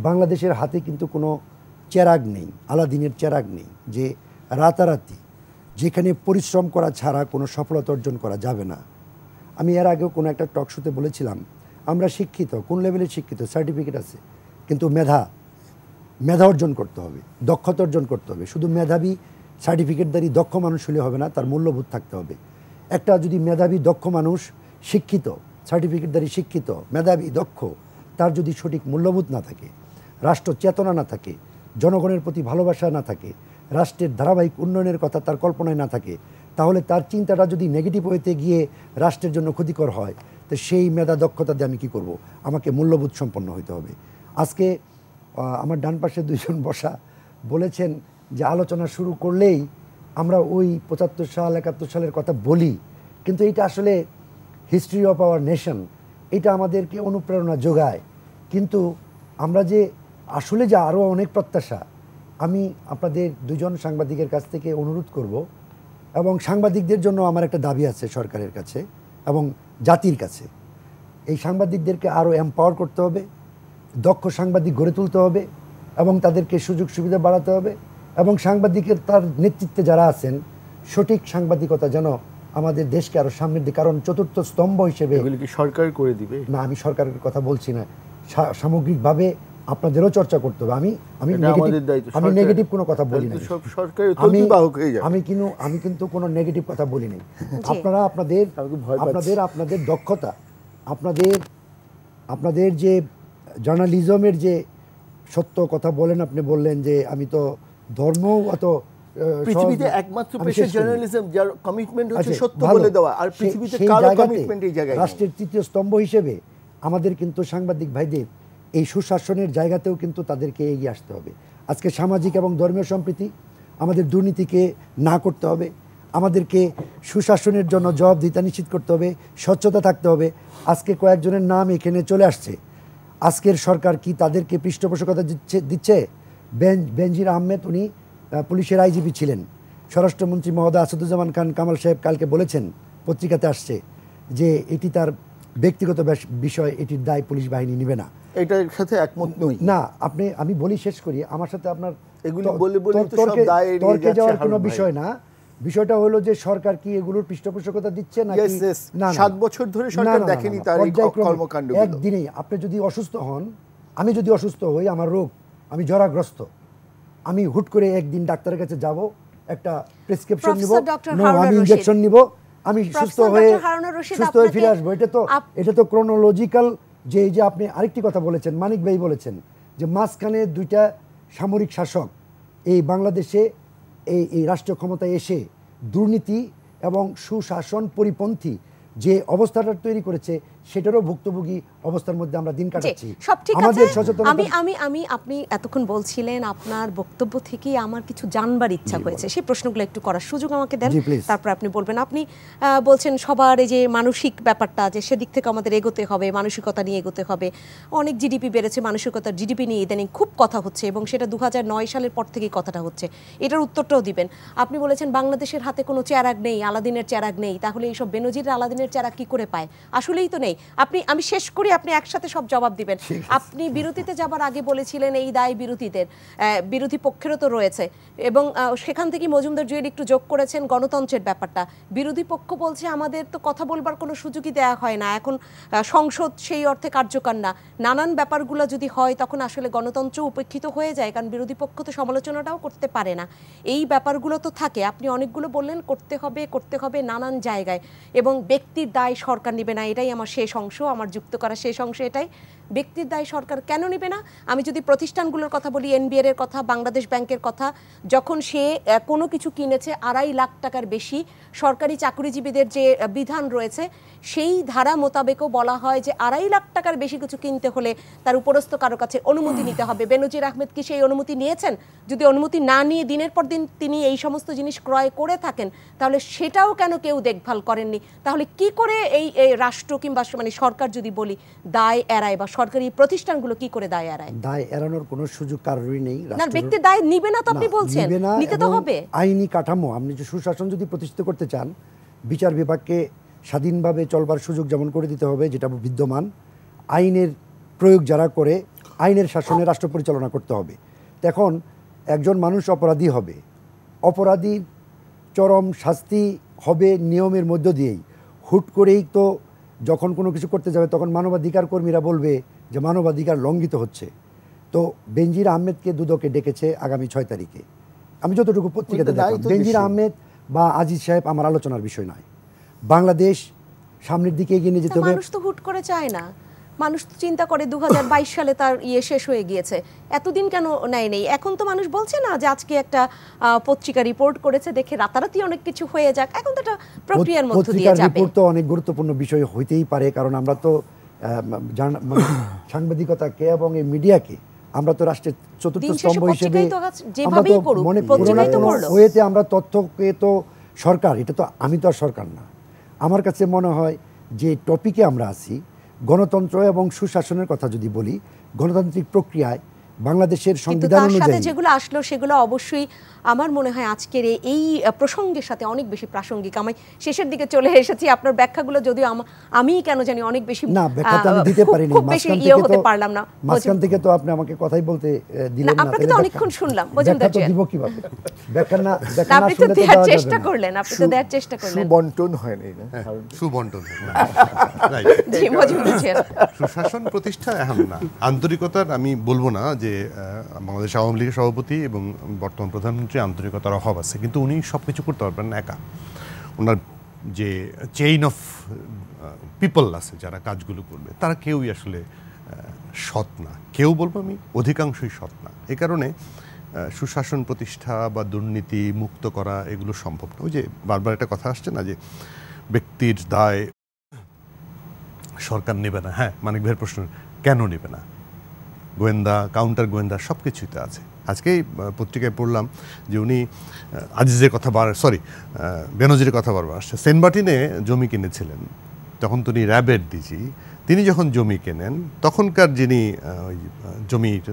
বাংলাদেশের হাতে কিন্তু কোনো চেরাগ নেই, আলাদিনের চেরাগ নেই যে রাতারাতি যেখানে পরিশ্রম করা ছাড়া কোনো সফলতা অর্জন করা যাবে না। আমি এর আগেও কোনো একটা টক শোতে বলেছিলাম, আমরা শিক্ষিত, কোন লেভেলে শিক্ষিত, সার্টিফিকেট আছে, কিন্তু মেধা অর্জন করতে হবে, দক্ষতা অর্জন করতে হবে। শুধু মেধাবী সার্টিফিকেটদারি দক্ষ মানুষ হলে হবে না, তার মূল্যবোধ থাকতে হবে। একটা যদি মেধাবী দক্ষ মানুষ, শিক্ষিত, সার্টিফিকেটদারি শিক্ষিত, মেধাবী দক্ষ, তার যদি সঠিক মূল্যবোধ না থাকে, রাষ্ট্র চেতনা না থাকে, জনগণের প্রতি ভালোবাসা না থাকে, রাষ্ট্রের ধারাবাহিক উন্নয়নের কথা তার কল্পনায় না থাকে, তাহলে তার চিন্তাটা যদি নেগেটিভ হইতে গিয়ে রাষ্ট্রের জন্য ক্ষতিকর হয়, তো সেই মেধা দক্ষতা দিয়ে আমি কী করব? আমাকে মূল্যবোধ সম্পন্ন হইতে হবে। আজকে আমার ডান পাশে দুইজন বসা বলেছেন যে আলোচনা শুরু করলেই আমরা ওই 75 সাল 71 সালের কথা বলি, কিন্তু এটা আসলে হিস্ট্রি অফ আওয়ার নেশন, এটা আমাদেরকে অনুপ্রেরণা যোগায়। কিন্তু আমরা যে আসলে যে আরও অনেক প্রত্যাশা, আমি আপনাদের দুজন সাংবাদিকের কাছ থেকে অনুরোধ করব, এবং সাংবাদিকদের জন্য আমার একটা দাবি আছে সরকারের কাছে এবং জাতির কাছে। এই সাংবাদিকদেরকে আরও এম্পাওয়ার করতে হবে, দক্ষ সাংবাদিক গড়ে তুলতে হবে এবং তাদেরকে সুযোগ সুবিধা বাড়াতে হবে, এবং সাংবাদিকের তার নেতৃত্বে যারা আছেন সঠিক সাংবাদিকতা যেন আমাদের দেশকে আরও সামনের দিকে, কারণ চতুর্থ স্তম্ভ হিসেবে এগুলি কি সরকার করে দিবে? না, আমি সরকারের কথা বলছি না, সামগ্রিকভাবে আপনাদেরও চর্চা করতে হবে। আমি নেগেটিভ কোনো কথা বলি না, আমি কিন্তু কোনো নেগেটিভ কথা বলি নাই। আপনারা আপনাদের দক্ষতা, আপনাদের যে জার্নালিজমের যে সত্য কথা বলেন, আপনি বললেন যে আমি তো ধর্ম অত পৃথিবীতে একমাত্র পেশা জার্নালিজম যার কমিটমেন্ট হচ্ছে সত্য বলে দেওয়া, আর পৃথিবীতে কারো কমিটমেন্ট এই জায়গায়। রাষ্ট্রের তৃতীয় স্তম্ভ হিসেবে আমাদের কিন্তু সাংবাদিক ভাইদের এই সুশাসনের জায়গাতেও কিন্তু তাদেরকে এগিয়ে আসতে হবে। আজকে সামাজিক এবং ধর্মীয় সম্প্রীতি, আমাদের দুর্নীতিকে না করতে হবে, আমাদেরকে সুশাসনের জন্য জবাবদিহিতা নিশ্চিত করতে হবে, স্বচ্ছতা থাকতে হবে। আজকে কয়েকজনের নাম এখানে চলে আসছে, আজকের সরকার কি তাদেরকে পৃষ্ঠপোষকতা দিচ্ছে? বেনজির আহমেদ, উনি পুলিশের আইজিপি ছিলেন। স্বরাষ্ট্রমন্ত্রী মহোদয় আসাদুজ্জামান খান কামাল সাহেব কালকে বলেছেন, পত্রিকাতে আসছে, যে এটি তার ব্যক্তিগত বিষয়, এটির দায় পুলিশ বাহিনী নেবে না। এটার সাথে একমত নই না, আমি বলি, শেষ করি, আমার সাথে আপনার এগুলি বলে তর্কে যাওয়ার কোনো বিষয় না। বিষয়টা হলো যে সরকার কি এগুলোর পৃষ্ঠপোষকতা দিচ্ছে নাকি না? 7 বছর ধরে সরকার দেখেনি তার এই কর্মকাণ্ড। একদিনেই আপনি যদি অসুস্থ হন, আমি যদি অসুস্থ হই, আমার রোগ, আমি জরাগ্রস্ত, আমি হুট করে একদিন ডাক্তারের কাছে যাব, একটা প্রেসক্রিপশন নিব, আমি ইনজেকশন নিব, আমি সুস্থ হয়ে ফিরে আসবো। এটা তো ক্রোনোলজিক্যাল। যে এই যে আপনি আরেকটি কথা বলেছেন, মানিক ভাই বলেছেন যে মাঝখানে দুইটা সামরিক শাসক এই বাংলাদেশে এই রাষ্ট্রীয় ক্ষমতায় এসে দুর্নীতি এবং সুশাসন পরিপন্থী যে অবস্থাটা তৈরি করেছে, সেটারও ভুক্তভোগী অবস্থার মধ্যে আমরা দিন কাটাচ্ছি। আমাদের সচেতনতা, আমি আপনি এতক্ষণ বলছিলেন, আপনার বক্তব্য থেকে আমার কিছু জানবার ইচ্ছা হয়েছে, সেই প্রশ্নগুলো একটু করার সুযোগ আমাকে দেন, তারপর আপনি বলবেন। আপনি বলছেন সবার এই যে মানসিক ব্যাপারটা, যে সেদিক থেকে আমাদের এগোতে হবে, মানসিকতা নিয়ে এগোতে হবে। অনেক জিডিপি বেড়েছে, মানসিকতার জিডিপি নিয়ে ইদানিং খুব কথা হচ্ছে, এবং সেটা 2009 সালের পর থেকেই কথাটা হচ্ছে। এটার উত্তরটাও দিবেন। আপনি বলেছেন বাংলাদেশের হাতে কোনো চেরাগ নেই, আলাদিনের চেরাগ নেই, তাহলে এইসব বেনজির আলাদিনের চেরাগ কি করে পায়? আসলেই তো নেই। আমি শেষ করি, আপনি একসাথে সব জবাব দিবেন। আপনি বিরতিতে যাবার আগে বলেছিলেন এই দায় বিরোধীদের, বিরোধী পক্ষেরও তো রয়েছে, এবং সেখান থেকে মজুমদার জুয়েল একটু যোগ করেছেন গণতন্ত্রের ব্যাপারটা। বিরোধী পক্ষ বলছে আমাদের তো কথা বলবার কোনো সুযোগই দেওয়া হয় না, এখন সংসদ সেই অর্থে কার্যকর না। নানান ব্যাপারগুলো যদি হয় তখন আসলে গণতন্ত্র উপেক্ষিত হয়ে যায়, কারণ বিরোধী পক্ষ তো সমালোচনাটাও করতে পারে না। এই ব্যাপারগুলো তো থাকে। আপনি অনেকগুলো বললেন করতে হবে নানান জায়গায়, এবং ব্যক্তির দায় সরকার নেবে না, এটাই আমার শেষ অংশ, আমার যুক্ত করা শেষ অংশ এটাই। ব্যক্তির দায় সরকার কেন নেবে না? আমি যদি প্রতিষ্ঠানগুলোর কথা বলি, এনবিআর এর কথা, বাংলাদেশ ব্যাংকের কথা, যখন সে কোনো কিছু কিনেছে 2.5 লাখ টাকার বেশি, সরকারি চাকরিজীবীদের যে বিধান রয়েছে সেই ধারা মোতাবেকও বলা হয় যে 2.5 লাখ টাকার বেশি কিছু কিনতে হলে তার উপরস্থ কারো কাছে অনুমতি নিতে হবে। বেনজির আহমেদ কি সেই অনুমতি নিয়েছেন? যদি অনুমতি না নিয়ে দিনের পর দিন তিনি এই সমস্ত জিনিস ক্রয় করে থাকেন, তাহলে সেটাও কেন কেউ দেখভাল করেননি? তাহলে কি করে এই রাষ্ট্র কিংবা মানে সরকার যদি বলি দায় এড়ায়, বা সরকারি প্রতিষ্ঠানগুলো কি করে দায় এড়ায়? দায় এড়ানোর কোনো সুযোগ কারোরই নেই। না, ব্যক্তি দায় নিবে না তো আপনি বলছেন, নিতে তো হবে। আইনি কাঠামো, আপনি যে সুশাসন যদি প্রতিষ্ঠিত করতে চান, বিচার বিভাগকে স্বাধীনভাবে চলবার সুযোগ যেমন করে দিতে হবে, যেটা বিদ্যমান, আইনের প্রয়োগ যারা করে আইনের শাসনে রাষ্ট্র পরিচালনা করতে হবে। এখন একজন মানুষ অপরাধী হবে, অপরাধীর চরম শাস্তি হবে নিয়মের মধ্য দিয়েই। হুট করেই তো যখন কোনো কিছু করতে যাবে তখন মানবাধিকার কর্মীরা বলবে যে মানবাধিকার লঙ্ঘিত হচ্ছে। তো বেনজির আহমেদকে দুদকে ডেকেছে আগামী 6 তারিখে। আমি যতটুকু পত্রিকাতে দেখলাম, বেনজির আহমেদ বা আজিজ সাহেব আমার আলোচনার বিষয় নয়। বাংলাদেশ সামনের দিকে এগিয়ে নিয়ে যেতে হবে। মানুষ তো হুট করে চায় না, মানুষ তো চিন্তা করে 2022 সালে তার শেষ হয়ে গিয়েছে, এতদিন কেন নেই? এখন তো মানুষ বলছে না যে আজকে একটা পত্রিকা রিপোর্ট করেছে দেখে রাতারাতি অনেক কিছু হয়ে যাক, এখন তো একটা প্রক্রিয়ার মধ্যে দিয়ে যাবে। রিপোর্ট তো অনেক গুরুত্বপূর্ণ বিষয় হইতেই পারে, কারণ আমরা তো সাংবাদিকতাকে এবং এই মিডিয়াকে আমরা তো রাষ্ট্রের চতুর্থ দিন শেষে স্তম্ভ হিসেবে পত্রিকাই তো আমরা যেভাবেই তো করুক, মনে পত্রিকাই তো কোনো করলো। ওয়েতে আমরা তথ্যকে তো সরকার, এটা তো আমি তো আর সরকার না। আমার কাছে মনে হয় যে টপিকে আমরা আছি, গণতন্ত্র এবং সুশাসনের কথা যদি বলি, গণতান্ত্রিক প্রক্রিয়ায় বাংলাদেশের কিন্তু সংবিধান তার সাথে অনুযায়ী যেগুলো আসলো সেগুলো অবশ্যই আমার মনে হয় আজকের এই প্রসঙ্গের সাথে অনেক বেশি প্রাসঙ্গিক। আমি শেষের দিকে চলে এসেছি, আপনার ব্যাখ্যাগুলো যদিও আমি কেন জানি অনেক বেশি না, ব্যাখ্যাটা আমি দিতে পারিনি, খুব বেশি হতে পারলাম না। মাঝখান থেকে তো আপনি আমাকে কথাই বলতে দিলেন না। আপনাকে তো অনেকক্ষণ শুনলাম, ব্যাখ্যা তো দিব কিভাবে? ব্যাখ্যা না আপনি তো দেওয়ার চেষ্টা করলেন, আপনি তো দেওয়ার চেষ্টা করলেন। সুবন্টন হয়নি না, সুবন্টন জি মজুমদার চেয়ার। সুশাসন প্রতিষ্ঠা এখন না, আন্তরিকতার আমি বলবো না যে বাংলাদেশ আওয়ামী লীগের সভাপতি এবং বর্তমান প্রধানমন্ত্রী আন্তরিকতার অভাব আছে, কিন্তু উনি সব কিছু করতে পারবেন না একা। ওনার যে চেইন অফ পিপল আছে যারা কাজগুলো করবে, তারা কেউই আসলে সৎ না। কেউ বলবো আমি, অধিকাংশই সৎ না। এই কারণে সুশাসন প্রতিষ্ঠা বা দুর্নীতি মুক্ত করা এগুলো সম্ভব না। ওই যে বারবার একটা কথা আসছে না যে ব্যক্তির দায় সরকার নেবে না। হ্যাঁ, মানিক ভাইয়ের প্রশ্ন, কেন নেবে না? গোয়েন্দা, কাউন্টার গোয়েন্দা সব কিছুতে আছে। আজকেই পত্রিকায় পড়লাম যে উনি আজিজের কথা বেনজিরের কথা বারবার আসছে। সেন্ট মার্টিনে জমি কিনেছিলেন, তখন তিনি র্যাবের ডিজি। তিনি যখন জমি কেনেন, তখনকার যিনি জমির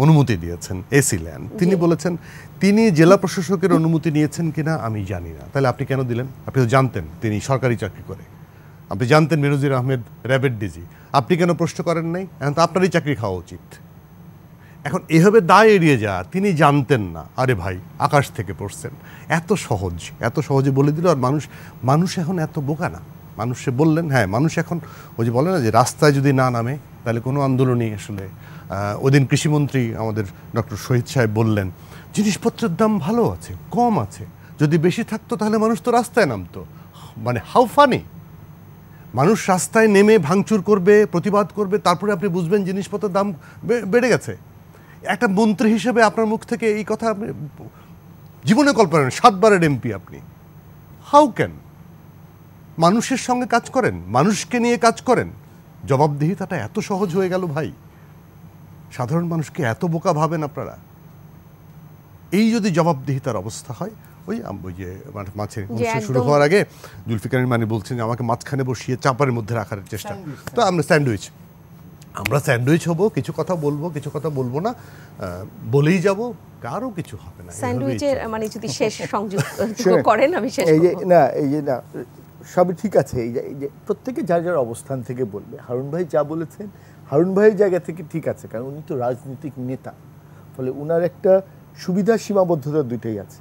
অনুমতি দিয়েছেন, এসি ল্যান্ড, তিনি বলেছেন তিনি জেলা প্রশাসকের অনুমতি নিয়েছেন কিনা আমি জানি না। তাহলে আপনি কেন দিলেন? আপনি তো জানতেন তিনি সরকারি চাকরি করে, আপনি জানতেন বেনজির আহমেদ র্যাবের ডিজি, আপনি কেন প্রশ্ন করেন নাই? এখন তো আপনারই চাকরি খাওয়া উচিত। এখন এভাবে দায় এড়িয়ে যাওয়া, তিনি জানতেন না, আরে ভাই আকাশ থেকে পড়ছেন, এত সহজে বলে দিল। আর মানুষ এখন এত বোকা না। মানুষে বললেন, হ্যাঁ মানুষ এখন ওই যে বলে না যে রাস্তায় যদি না নামে তাহলে কোনো আন্দোলনই আসলে। ওদিন কৃষিমন্ত্রী আমাদের ডক্টর শহীদ সাহেব বললেন জিনিসপত্রের দাম ভালো আছে, কম আছে, যদি বেশি থাকতো তাহলে মানুষ তো রাস্তায় নামতো। মানে হাউ ফানি! মানুষ রাস্তায় নেমে ভাঙচুর করবে, প্রতিবাদ করবে, তারপরে আপনি বুঝবেন জিনিসপত্রের দাম বেড়ে গেছে। একটা মন্ত্রী হিসেবে আপনার মুখ থেকে এই কথা আপনি জীবনে কল্পনা করেন, 7 বারের এমপি আপনি, হাউ ক্যান? মানুষের সঙ্গে কাজ করেন, মানুষকে নিয়ে কাজ করেন, জবাবদিহিতাটা এত সহজ হয়ে গেল ভাই। সাধারণ মানুষকে এত বোকা ভাবেন আপনারা? এই যদি জবাবদিহিতার অবস্থা হয়, ওই যে মাছের অনুষ্ঠান শুরু হওয়ার আগে জুলফিকার মানে বলছেন যে আমাকে মাঝখানে বসিয়ে চাপার মধ্যে রাখার চেষ্টা, তো আমরা স্যান্ডউইচ হব, কিছু কথা বলবো, কিছু কথা বলবো না, বলেই যাব, কারো কিছু হবে না। স্যান্ডউইচের মানে যদি শেষ সংযোগ করেন আমি শেষ এই যে না সবই ঠিক আছে। এই যে প্রত্যেকে যার যার অবস্থান থেকে বলবে। হারুন ভাই যা বলেছেন, হারুন ভাইয়ের জায়গা থেকে ঠিক আছে, কারণ উনি তো রাজনৈতিক নেতা, ফলে উনার একটা সুবিধা সীমাবদ্ধতা দুটোই আছে।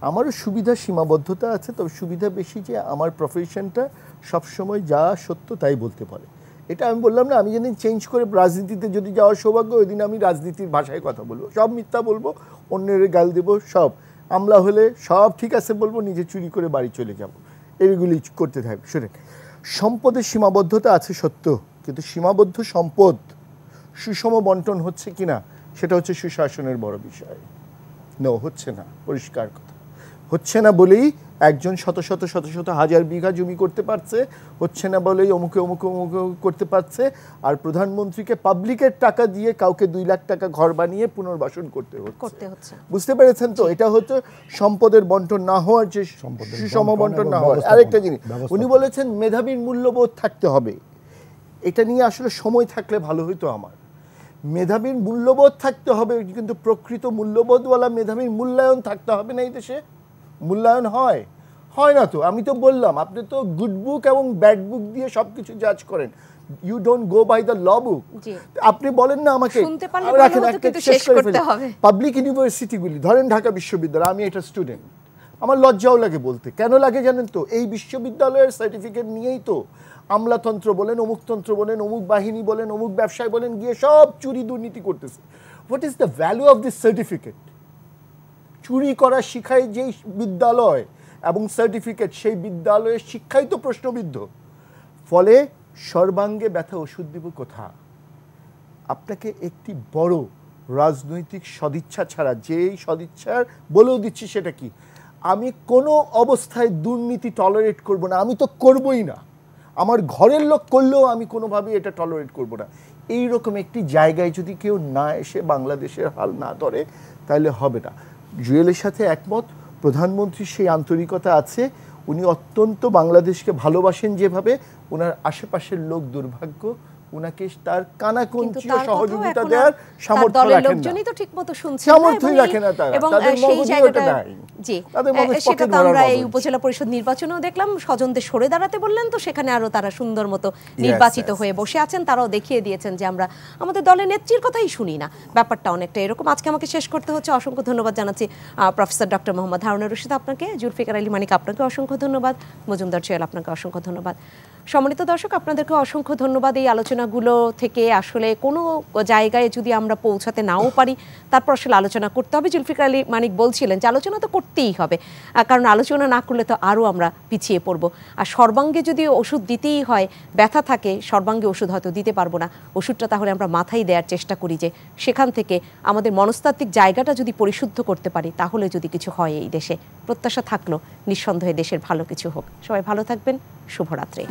আমারও সুবিধা সীমাবদ্ধতা আছে, তবে সুবিধা বেশি যে আমার প্রফেশনটা সবসময় যা সত্য তাই বলতে পারে। এটা আমি বললাম না, আমি যেদিন চেঞ্জ করে রাজনীতিতে যদি যাওয়ার সৌভাগ্য, ওই দিন আমি রাজনীতির ভাষায় কথা বলবো, সব মিথ্যা বলবো, অন্যের গাল দেবো, সব আমলা হলে সব ঠিক আছে বলবো, নিজে চুরি করে বাড়ি চলে যাব, এইগুলি করতে থাকবে। শোনেন, সম্পদের সীমাবদ্ধতা আছে সত্য, কিন্তু সীমাবদ্ধ সম্পদ সুষম বন্টন হচ্ছে কিনা সেটা হচ্ছে সুশাসনের বড় বিষয়। হচ্ছে না, পরিষ্কার কথা হচ্ছে না বলেই একজন শত শত হাজার বিঘা জমি করতে পারছে, হচ্ছে না বলেই অমুকে করতে পারছে, আর প্রধানমন্ত্রীকে পাবলিকের টাকা দিয়ে কাউকে 2 লাখ টাকা ঘর বানিয়ে পুনর্বাসন করতে হচ্ছে। বুঝতে পেরেছেন তো? এটা হচ্ছে সম্পদের বন্টন না হওয়ার, যে সুষম বন্টন না হওয়ার আরেকটা জিনিস। উনি বলেছেন মেধাবীর মূল্যবোধ থাকতে হবে। এটা নিয়ে আসলে সময় থাকলে ভালো হইতো আমার। মেধাবীর মূল্যবোধ থাকতে হবে, কিন্তু প্রকৃত মূল্যবোধওয়ালা মেধাবীর মূল্যায়ন থাকতে হবে না। এই দেশে মূল্যায়ন হয় না তো। আমি তো বললাম, আপনি তো গুড বুক এবং ব্যাড বুক দিয়ে সবকিছু জাজ করেন, you don't go by the law book. আপনি বলেন না আমাকে, পাবলিক ইউনিভার্সিটিগুলি ধরেন ঢাকা বিশ্ববিদ্যালয়, আমি এটা স্টুডেন্ট, আমার লজ্জাও লাগে বলতে। কেন লাগে জানেন তো? এই বিশ্ববিদ্যালয়ের সার্টিফিকেট নিয়েই তো আমলাতন্ত্র বলেন, অমুকতন্ত্র বলেন, অমুক বাহিনী বলেন, অমুক ব্যবসায় বলেন, গিয়ে সব চুরি দুর্নীতি করতেছে। What is the value of this certificate? চুরি করা শিখায় যেই বিদ্যালয় এবং সার্টিফিকেট, সেই বিদ্যালয়ের শিক্ষাই তো প্রশ্নবিদ্ধ। ফলে সর্বাঙ্গে ব্যথা ওষুধ দিব কোথা? আপনাকে একটি বড় রাজনৈতিক সদিচ্ছা ছাড়া, যেই সদিচ্ছার বলেও দিচ্ছি সেটা কি, আমি কোনো অবস্থায় দুর্নীতি টলারেট করব না। আমি তো করবই না, আমার ঘরের লোক করলেও আমি কোনোভাবেই এটা টলারেট করব না। এইরকম একটি জায়গায় যদি কেউ না এসে বাংলাদেশের হাল না ধরে তাহলে হবে না। জুয়েলের সাথে একমত, প্রধানমন্ত্রীর সেই আন্তরিকতা আছে, উনি অত্যন্ত বাংলাদেশকে ভালোবাসেন যেভাবে, ওনার আশেপাশের লোক দুর্ভাগ্য উনাকে তার কানাকঞ্চিও সহযোগিতা দেওয়ার সামর্থ্য রাখেন না, লোকজনই তো ঠিকমতো শুনছে সামর্থ্যই রাখে না তারা, এবং তাদের সেই মগজে জায়গাটা ওটা নাই। জি তাদের মগজ সেটা পকেট তো ভরার আমরা এই মগজ। উপজেলা পরিষদ নির্বাচনেও দেখলাম, স্বজনদের সরে দাঁড়াতে বললেন তো সেখানে আরো তারা সুন্দর মতো নির্বাচিত হয়ে বসে আছেন, তারাও দেখিয়ে দিয়েছেন যে আমরা আমাদের দলের নেত্রীর কথাই শুনি না। ব্যাপারটা অনেকটা এরকম। আজকে আমাকে শেষ করতে হচ্ছে, অসংখ্য ধন্যবাদ জানাচ্ছি প্রফেসর ডক্টর মোহাম্মদ হারুনুর রশিদ আপনাকে, জুলফিকার আলী মানিক আপনাকে অসংখ্য ধন্যবাদ, মজুমদার জুয়েল আপনাকে অসংখ্য ধন্যবাদ। সম্মানিত দর্শক, আপনাদেরকে অসংখ্য ধন্যবাদ। এই আলোচনাগুলো থেকে আসলে কোনো জায়গায় যদি আমরা পৌঁছাতে নাও পারি, তারপর আসলে আলোচনা করতে হবে। জুলফিকার আলী মানিক বলছিলেন যে আলোচনা তো করতেই হবে, কারণ আলোচনা না করলে তো আরও আমরা পিছিয়ে পড়ব। আর সর্বাঙ্গে যদি ওষুধ দিতেই হয়, ব্যথা থাকে, সর্বাঙ্গে ওষুধ হয়তো দিতে পারবো না, ওষুধটা তাহলে আমরা মাথায় দেওয়ার চেষ্টা করি যে সেখান থেকে আমাদের মনস্তাত্ত্বিক জায়গাটা যদি পরিশুদ্ধ করতে পারি, তাহলে যদি কিছু হয় এই দেশে। প্রত্যাশা থাকলো নিঃসন্দেহে দেশের ভালো কিছু হোক। সবাই ভালো থাকবেন, শুভরাত্রি।